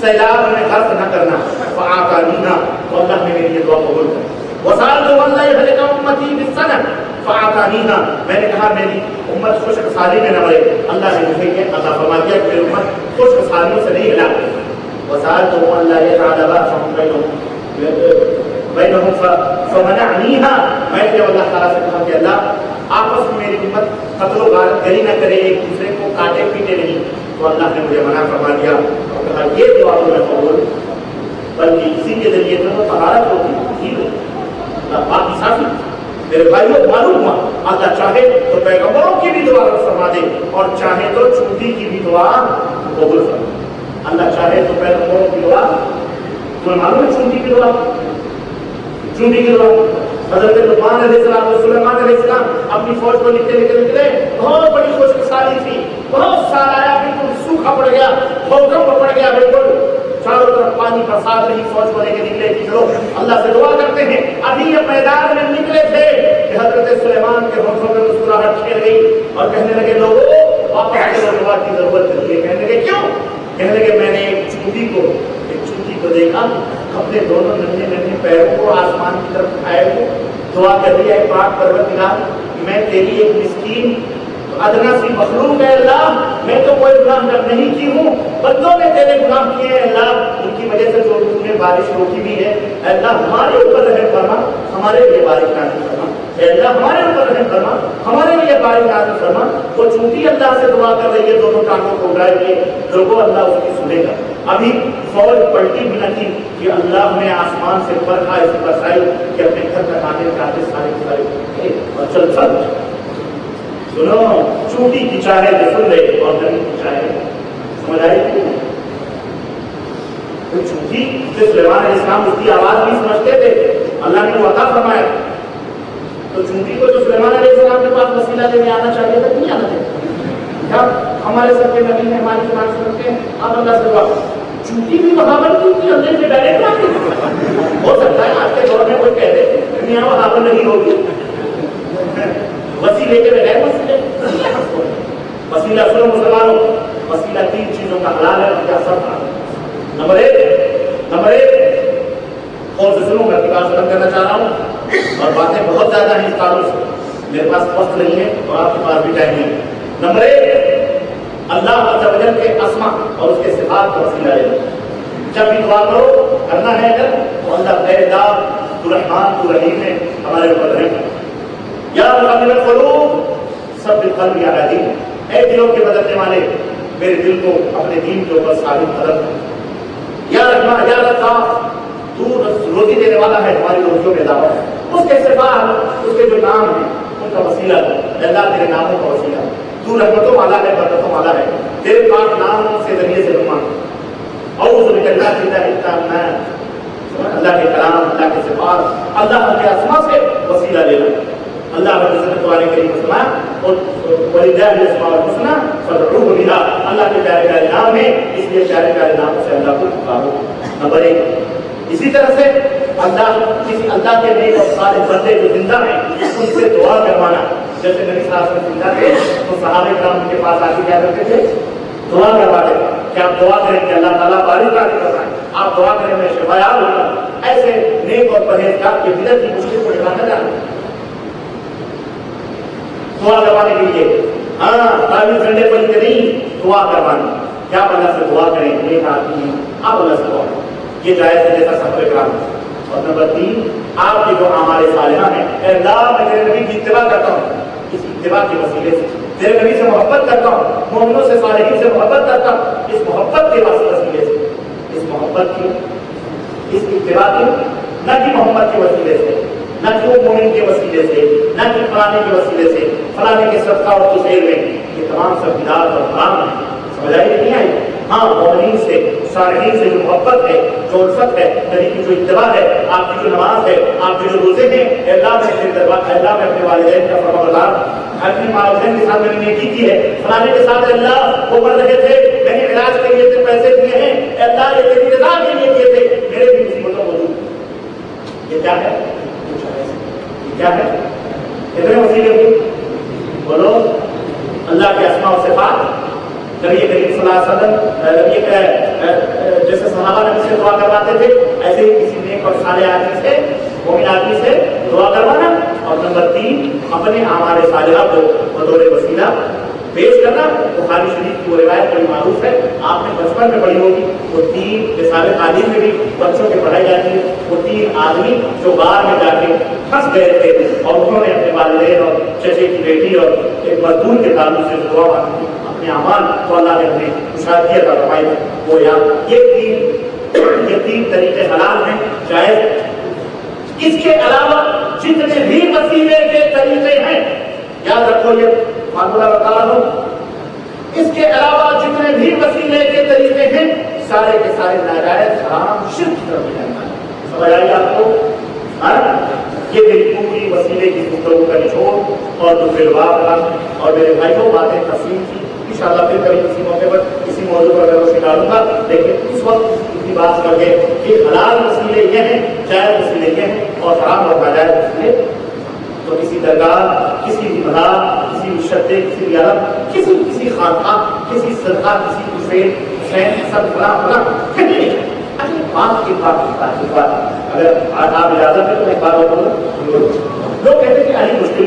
Speaker 3: سیلاب میں غرق نہ کرنا. فاعطانیہا, تو اللہ نے میری یہ دعا قبول کی. وسائل تو اللہ یہدی امتی بالسنہ فاعطانیہا, میں نے کہا میری امت خشک سالی میں نہ مرے, اللہ نے مجھے یہ عطا فرما دیا کہ میری امت خشک سالیوں سے نہیں ہلاک. وسائل تو اللہ یجعل بینہم فمنعنیہا, میں نے جب اللہ تعالیٰ سے کہا کہ اللہ آپس میں میری امت قتل و غارت گری نہ کرے, ایک دوسرے کو کاٹے پیٹے نہیں, تو اللہ نے مجھے منع فرما دیا اور کہا یہ دعا تو میں قبول, بلکہ اسی کے ذریعے تو طہارت ہوتی ہے, باقی صافی میرے بھائیوں معلوم ہوا اللہ چاہے تو پیغمبروں کی بھی دعا فرما دے اور چاہے تو چونٹی کی بھی دعا قبول فرما دے. اللہ چاہے تو پیغمبروں کی دعا. تمہیں معلوم ہے چونٹی کی دعا؟ چونٹی کی دعا حضرت لقمان علیہ السلام اور سلیمان علیہ السلام اپنی فوج کو لکھتے نکلے. بہت بڑی خشک سالی تھی, بہت سال آیا, بالکل سوکھا پڑ گیا, بھوکم پڑ گیا, بالکل چاروں طرف پانی برسات رہی. فوج کو لے کے نکلے کہ چلو اللہ سے دعا کرتے ہیں. ابھی یہ میدان میں نکلے تھے کہ حضرت سلیمان کے ہونٹوں میں مسکراہٹ کھیل گئی اور کہنے لگے لوگوں واپس چلو, دعا کی ضرورت ہے. کہنے لگے کیوں؟ کہنے لگے میں نے ایک چونٹی کو دیکھا, اپنے دونوں ننھے ننھے پیروں کو آسمان کی طرف اٹھائے ہوئے دعا کر رہی ہے, پاک پروردگار میں تیری ایک مسکین ادنا سی مخلوق ہے اللہ, میں تو کوئی گناہ نہیں کی ہوں, بندوں نے تیرے گناہ کیے ہیں اللہ, ان کی وجہ سے جو تم نے بارش روکی بھی ہے اللہ ہمارے اوپر رحم فرما, ہمارے لیے بارش نازل فرما. اے اللہ ہمارے اوپر رحم فرما, ہمارے لیے بارش نازل فرما. وہ چونٹی اللہ سے دعا کر رہی ہے دونوں ٹانگوں کو اٹھائے ہوئے, لوگوں اللہ اس کی سنے گا. ابھی فوج پلٹی بھی نہ کی کہ اللہ نے آسمان سے برکھا اس برسائی کہ اپنے گھر تک آنے چاہتے سارے اور چل چل سنو. چونٹی کی چاہے تو سن رہے اور نبی کی چاہے سمجھ آئی کیوں؟ چونٹی جو سلیمان علیہ السلام اس کی آواز بھی سمجھتے تھے, اللہ نے وہ عطا فرمایا. تو چونٹی کو جو سلیمان علیہ السلام کے پاس وسیلہ دینے آنا چاہیے تھا, نہیں آنا چاہیے. کیا ہمارے سب کے نبی ہیں, ہماری زبان سنتے ہیں, آپ اللہ سے دعا. چونٹی بھی وہابر کی تھی, اللہ سے ڈائریکٹ آتی. ہو سکتا ہے آج کے دور میں کوئی کہہ دے دنیا وہابر نہیں ہوگی, وسیلے کے بغیر وسیلے. وسیلہ سنو مسلمانوں, وسیلہ 3 چیزوں کا حلال ہے اور کیا سب حرام. نمبر ایک کون سے سنوں میں بات ختم کرنا چاہ رہا ہوں اور باتیں بہت زیادہ ہیں اس قانون سے, میرے پاس وقت نہیں ہے اور آپ کے پاس بھی ٹائم نہیں ہے. نمبر 1 اللہ عز و جل کے اسماء اور اس کے صفات کا وسیلہ لینا. جب بھی دعا کرو کرنا ہے اگر تو اللہ اے اللہ تو رحمان تو رحیم ہے, ہمارے اوپر رحم کر. یا مقابل القلوب سب بالقلب یا دین, اے دلوں کے بدلنے والے میرے دل کو اپنے دین کے اوپر ثابت قدم کر. یا رحمان یا لطاف تو روزی دینے والا ہے, ہماری روزیوں میں دعوت ہے. اس کے صفات اس کے جو نام ہیں ان کا وسیلہ اللہ تیرے ناموں کا وسیلہ. تو رحمتوں والا ہے, برکتوں والا ہے, تیرے پاک نام سے ذریعے سے رحمان اور اس میں اللہ کی اللہ کے کلام, اللہ کے صفات, اللہ کے اسماء سے وسیلہ لینا. اللہ رب العزت تبارک کریم فرمایا اور وللہ الاسماء الحسنى فادعوه بها, اللہ کے پیارے پیارے نام ہیں اس لیے پیارے پیارے نام سے اللہ کو پکارو. نمبر 1 اسی طرح سے اللہ کے نیک اور صالح بندے جو زندہ ہیں ان سے دعا کروانا. جیسے نبی صلی اللہ علیہ وسلم زندہ تھے تو صحابہ کرام ان کے پاس آ کے کیا کرتے تھے, دعا کرواتے تھے کہ آپ دعا کریں کہ اللہ تعالیٰ بارش نازل کرنا ہے, آپ دعا کریں میں شفایاب ہوگا. ایسے نیک اور پرہیزگار کے بدعت کی مشکل کو نکالنا جانا دعا کروانے کے لیے. ہاں تعلیم کرنے پر نہیں, دعا کروانا. کیا آپ اللہ سے دعا کریں, نیک آدمی ہیں آپ اللہ سے دعا کریں, یہ جائز ہے جیسا صحابہ کرام. اور نمبر 3 آپ کے جو اعمال صالحہ ہیں, اے اللہ میں تیرے نبی کی اتباع کرتا ہوں, اس اتباع کے وسیلے سے تیرے نبی سے محبت کرتا ہوں, مومنوں سے صالحین سے محبت کرتا ہوں, اس محبت کے وسیلے سے, اس محبت کی اس اتباع کی, نہ کہ محمد کے وسیلے سے, نہ کہ وہ مومن کے وسیلے سے, نہ کہ فلانے کے وسیلے سے, فلانے کے صدقہ اور تسیر میں, یہ تمام سب بدعت اور حرام ہیں. سمجھ آئی نہیں آئی؟ ہاں مومنین سے صالحین سے جو محبت ہے, جو الفت ہے, نبی کی جو اتباع ہے, آپ کی جو نماز ہے, آپ کے جو روزے ہیں, اللہ میں اپنے دربار, اللہ میں اپنے والدین کا فرمانبردار, اپنے والدین کے ساتھ میں نے نیکی کی ہے, فلانے کے ساتھ اللہ وہ مر رہے تھے, میں نے علاج کے لیے تھے پیسے دیے ہیں, اللہ یہ تیری رضا کے لیے دیے تھے, میرے بھی مصیبتوں موجود. یہ کیا ہے, یہ کیا ہے, اتنے وسیلے بولو. اللہ کے اسماء و صفات, نبی کریم صلی اللہ علیہ وسلم جیسے صحابہ نبی سے دعا کرواتے تھے ایسے ہی کسی نیک اور صالح آدمی سے, مومن آدمی سے دعا کروانا. اور نمبر 3 اپنے اعمال صالحہ کو بطور وسیلہ پیش کرنا. بخاری شریف کی وہ روایت بڑی معروف ہے, آپ نے بچپن میں پڑھی ہوگی. وہ 3 نصاب تعلیم میں بھی بچوں کے پڑھائی جاتی ہے. وہ 3 آدمی جو غار میں جا کے پھنس گئے تھے اور انہوں نے اپنے والدین اور چچے کی بیٹی اور ایک مزدور کے تعلق سے دعا مانگی اپنے اعمال, تو اللہ نے ہمیں مشاہدہ عطا فرمائی. وہ یاد یہ 3 طریقے حلال ہیں, جائز. اس کے علاوہ جتنے بھی وسیلے کے طریقے ہیں، یاد رکھو یہ فارمولہ بتا رہا ہوں، اس کے علاوہ جتنے بھی وسیلے کے طریقے ہیں سارے کے سارے ناجائز، حرام، شرک کی طرف جانا ہے۔ سمجھ آئی آپ کو؟ یہ میری پوری وسیلے کی گفتگو کا نچوڑ اور دوسرے بات اور میرے بھائیوں باتیں تقسیم کی، انشاءاللہ پھر کبھی کسی موقع پر کسی موضوع پر میں روشنی ڈالوں گا، لیکن اس وقت اتنی بات کر کے کہ حلال وسیلے یہ ہیں، جائز وسیلے یہ ہیں اور حرام اور ناجائز وسیلے، تو کسی درگاہ، کسی بھی مزار، کسی بھی شدے، کسی بھی عرب، کسی خانقاہ، کسی صدقہ، کسی حسین سب فلاں کہیں نہیں۔ بات کی بات اگر آپ اجازت ہے تو ایک بات بولوں، لوگ کہتے ہیں کہ علی مشکل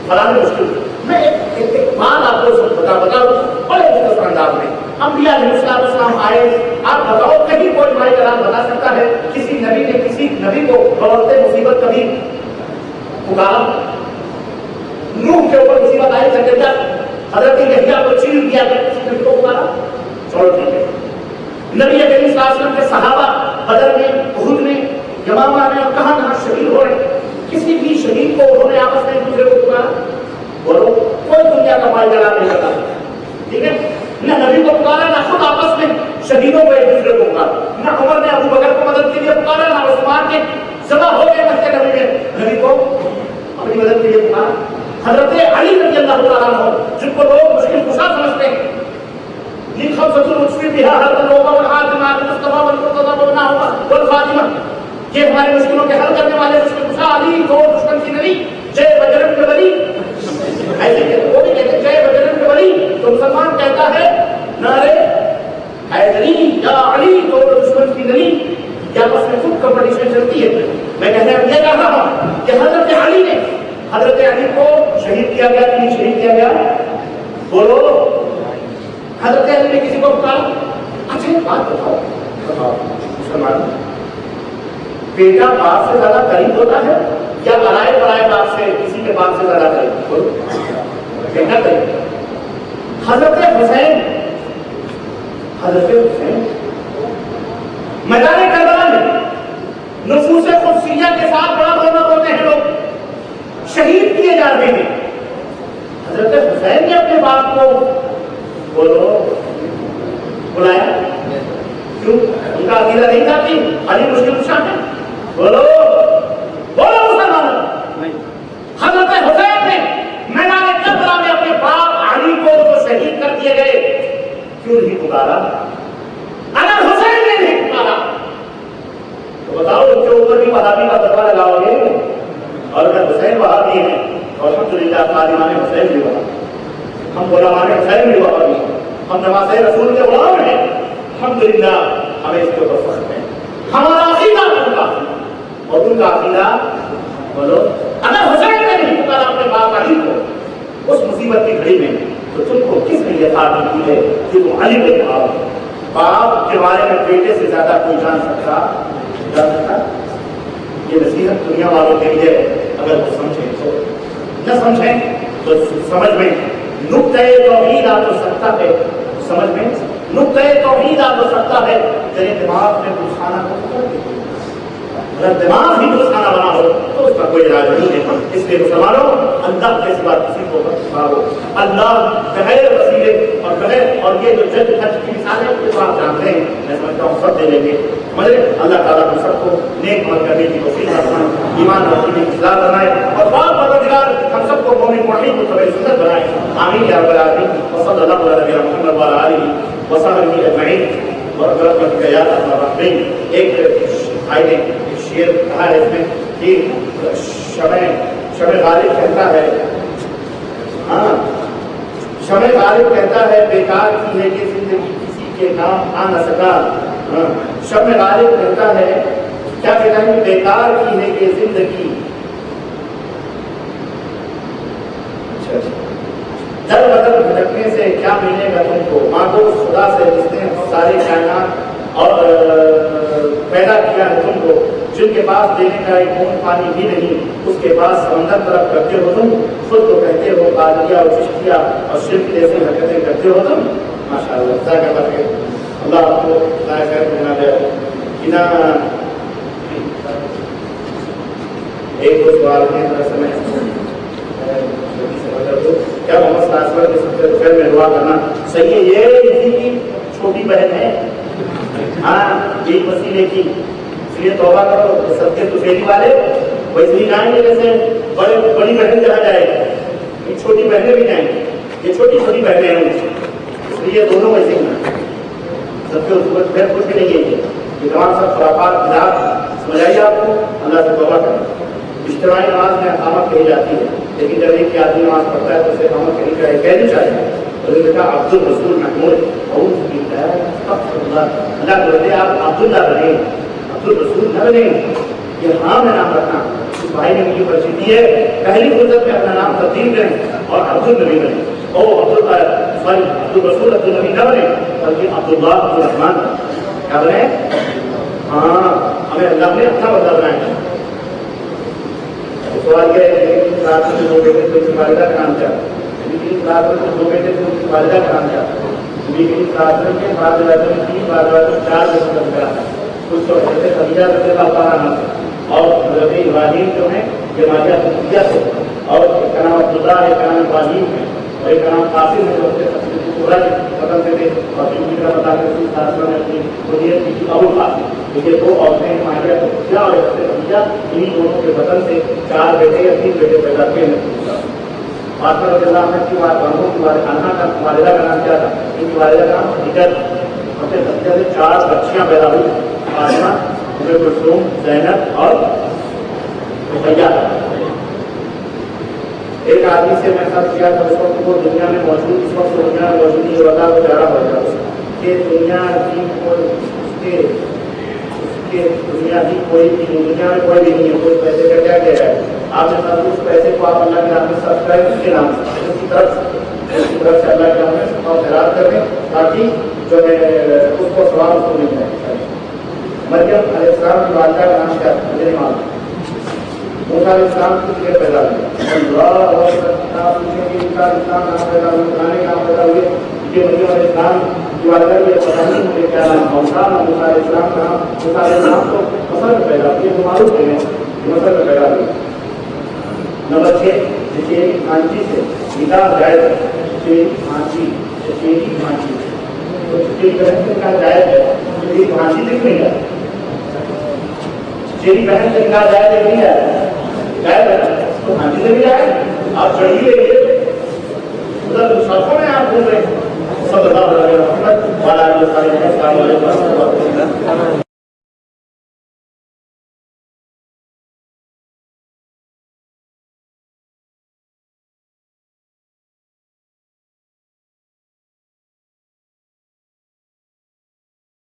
Speaker 3: فلاں مشکل، میں ایک بات آپ کو بتاؤں بڑے مختصر انداز میں، انبیاء علیہ السلام آئے، آپ بتاؤ کہیں کوئی مائی کلام بتا سکتا ہے کسی نبی نے کسی نبی کو بوقت مصیبت کبھی پکارا؟ نوح کے اوپر مصیبت آئی زکریا، حضرت یحییٰ کو چیل دیا کہ کسی نبی کو پکارا؟ چھوڑ دیجیے۔ نبی کریم صلی اللہ علیہ وسلم کے صحابہ بدر میں، احد میں، یمامہ میں اور کہاں کہاں شہید ہو رہے، کسی بھی شہید کو انہوں نے آپس میں ایک دوسرے کو پکارا؟ بولو، کوئی دنیا کا مائی کلام نہیں کرتا، ٹھیک ہے؟ نہ نبی کو پکارا، نہ خود آپس میں شہیدوں کو ایک دوسرے کو پکارا، نہ عمر نے ابو بکر کو مدد کے لیے پکارا، نہ عثمان کے ذبح ہو گئے مسجد نبی میں نبی کو اپنی مدد کے لیے پکارا۔ حضرت علی رضی اللہ تعالیٰ عنہ جن کو لوگ مشکل کشا سمجھتے ہیں، یہ خمسۃ المشفی بہا حل الوبا والعاصمہ المصطفیٰ والمرتضیٰ والناہبہ والفاطمہ، یہ ہمارے مشکلوں کے حل کرنے والے مشکل کشا علی کو دشمن کی نبی، جے بجرنگ بلی، ایسے کہ وہ بھی کہتے ہیں جے بجرنگ بلی، تو مسلمان کہتا ہے نعرے حیدری یا علی تو دشمن کی نبی، یا بس میں خود کمپٹیشن چلتی ہے۔ میں کہنا یہ کہہ رہا ہوں کہ حضرت علی نے، حضرت علی کو شہید کیا گیا کہ نہیں شہید کیا گیا؟ بولو، حضرت علی نے کسی کو پکارا؟ اچھا ایک بات بتاؤ مسلمان، بیٹا باپ سے زیادہ قریب ہوتا ہے یا برائے برائے باپ سے کسی کے باپ سے زیادہ قریب؟ بولو، بیٹا قریب۔ حضرت حسین میدان کربلا میں نفوس قدسیہ کے ساتھ بڑا رونق ہوتے ہیں، لوگ شہید کیے جا رہے ہیں۔ حضرت حسین نے اپنے باپ کو بولو بلایا کیوں؟ ان کا عقیدہ نہیں تھا کہ علی مشکل کشا ہے؟ بولو بولو مسلمان، حضرت حسین نے میدان کربلا میں اپنے باپ علی کو جو شہید کر دیے گئے کیوں نہیں پکارا؟ اگر حسین نے نہیں پکارا تو بتاؤ ان کے اوپر بھی وہابی کا دبا لگاؤ گے؟ اور اگر حسین وہابی ہیں تو الحمدللہ خادمان حسین بھی وہابی، ہم غلامان حسین بھی وہابی ہیں، ہم نماز رسول کے غلام ہیں، الحمدللہ ہمیں اس کے اوپر فخر ہے۔ ہمارا عقیدہ ان کا اور ان کا عقیدہ، بولو اگر حسین نے نہیں پکارا اپنے باپ علی کو اس مصیبت کی گھڑی میں تو تم کو کس نے یہ تعلیم کی ہے کہ تم علی کو پکارو؟ باپ کے بارے میں بیٹے سے زیادہ کوئی جان سکتا؟ یہ نصیحت دنیا والوں کے لیے، اگر وہ سمجھیں تو، نہ سمجھیں تو سمجھ میں نقطۂ توحید آ تو سکتا ہے، سمجھ میں نقطۂ توحید آ تو سکتا ہے، تیرے دماغ میں کچھ خانہ کو اگر دماغ ہی کچھ خانہ بنا ہو تو اس کا کوئی علاج نہیں ہے۔ اس لیے مسلمانوں، اللہ کے سوا کسی کو مت پکارو، اللہ بغیر وسیلے اور بغیر، اور یہ جو جج خرچ کی مثالیں اس کو آپ جانتے ہیں، میں سمجھتا ہوں سب دے لیں گے۔ مجھے اللہ تعالیٰ ہم سب کو نیک عمل کرنے کی توفیق بنائے، ایمان اور دین کی اصلاح بنائے، اور باپ پروردگار ہم سب کو مومن موحد متبع سنت بنائے، آمین یا رب العالمین۔ وصلی اللہ علیہ نبینا محمد وعلی آلہ وصحبہ اجمعین برحمتک یا ارحم الراحمین۔ ایک بھائی نے شعر کہا ہے اس میں کہ شمع غالب کہتا ہے، ہاں شمع غالب کہتا ہے بیکار کی ہے یہ زندگی کسی کے کام آ نہ سکا، شمع غالب کہتا ہے کیا کہتا ہے بیکار کی ہے یہ زندگی، در بدر بھٹکنے سے کیا ملے گا تم کو، مانگو اس خدا سے جس نے سارے کائنات اور پیدا کیا ہے تم کو، جن کے پاس دینے کا ایک بوند پانی بھی نہیں، اس کے پاس سمندر طرف کرتے ہو تم، خود کو کہتے ہو قادریہ اور چشتیہ اور شرک جیسی حرکتیں کرتے ہو تم۔ ماشاء اللہ، جزاک اللہ خیر، اللہ آپ کو خیر بنا دے۔ ایک دو سوال میں کیا محمد صلی اللہ علیہ وسلم کے سب سے خیر میں دعا کرنا صحیح ہے؟ یہ اسی کی چھوٹی بہن ہے، ہاں یہی وسیلے کی، اس لیے توبہ کرو سب کے توفیلی والے ویسے ہی جائیں گے جیسے بڑی بہن جہاں جائے گی، چھوٹی بہنیں بھی جائیں گی، یہ چھوٹی چھوٹی بہنیں ہیں اس لیے دونوں ویسے ہی ہیں، سب کے خیر کچھ بھی نہیں ہے یہ تمام سب خرافات خلاف سمجھائیے آپ کو، اللہ سے توبہ کریں۔ اجتماعی نماز میں اقامت کہی جاتی ہے، لیکن جب ایک آدمی نماز پڑھتا ہے تو اسے اقامت کہنی چاہیے۔ حضرت نے کہا عبد الرسول محمود اعوذ باللہ استغفر اللہ، اللہ کو کہتے آپ عبداللہ بنیں، عبد الرسول نہ بنیں، یہ ہاں میں نام رکھنا۔ اس بھائی نے مجھے پرچی دی ہے، پہلی فرصت میں اپنا نام تبدیل کریں اور عبد النبی بنیں، او عبد الرسول عبد النبی نہ بنیں بلکہ عبداللہ عبد الرحمان کیا بنیں؟ ہاں ہمیں اللہ نے اپنا بدلا بنایا۔ سوال یہ ہے کہ کلاس میں دو بیٹے تھے، ان کی والدہ کا نام کیا؟ کلاس میں دو بیٹے تھے، ان کی والدہ کا نام کیا؟ کلاس میں بعض علاقوں میں 3 بعض علاقوں میں 4 بیٹے بن گیا، کچھ تو ایسے خدیجہ رضی اللہ تعالیٰ عنہ تھے، اور حضرت ابراہیم جو ہیں یہ مالیہ خدیجہ سے، اور ایک کا نام عبداللہ ہے، ایک کا نام ابراہیم ہے، اور ایک کا نام قاسم ہے، جو اپنے پورا قتل سے تھے، اور پھر بھی بتا کر اسی سلسلہ میں اپنی خودیت کی ابو القاسم۔ یہ 2 عورتیں ہیں، مالیہ خدیجہ اور حضرت خدیجہ، انہیں دونوں کے بدن سے 4 بیٹے یا 3 بیٹے پیدا کیے ہیں۔ فاطمہ رضی اللہ عنہ کی والدہ کا نام کیا تھا؟ ان کی والدہ کا نام خدیجہ تھا۔ اپنے خدیجہ سے 4 بچیاں پیدا ہوئی، فاطمہ، ام کلثوم، زینب اور رقیہ۔ ایک آدمی سے میں ساتھ کیا تھا اس وقت وہ دنیا میں موجود، اس وقت دنیا میں موجود یہ بتا وہ جا رہا ہو جائے کہ دنیا کی دنیا کی کوئی بھی دنیا میں کوئی بھی نہیں ہے، کوئی پیسے کا کیا کہہ رہا ہے؟ آپ نے ساتھ اس پیسے کو آپ اللہ کے نام میں صرف کریں، اس کے نام سے اس کی طرف سے اللہ کے نام میں اور خیرات کر دیں تاکہ جو ہے اس کو ثواب اس کو مل جائے۔ مریم علیہ السلام کی والدہ کا نام کیا تھا؟ مجھے معلوم۔ موسیٰ علیہ السلام کی لیے پیدا ہوئی، اللہ اسلام نام پیدا ہوئے، قرآن نام پیدا ہوئے، یہ مریم علیہ السلام کی والدہ یہ پتہ نہیں مجھے کیا نام موسیٰ علیہ السلام کا نام، موسیٰ علیہ السلام تو مصر میں پیدا ہوئی، یہ معروف ہے مصر میں پیدا ہوئی۔ نمبر 6 چچیری بھانجی سے نکاح جائز ہے، چچیری بھانجی تو چچیری بہن سے نکاح جائز ہے، چچیری بھانجی سے نہیں ہے، چچیری بہن سے نکاح جائز ہے نہیں ہے، جائز ہے تو بھانجی سے بھی جائز۔ آپ چڑھیے ادھر سڑکوں میں آپ گھوم رہے ہیں، سب اللہ علیہ وسلم السلام علیکم۔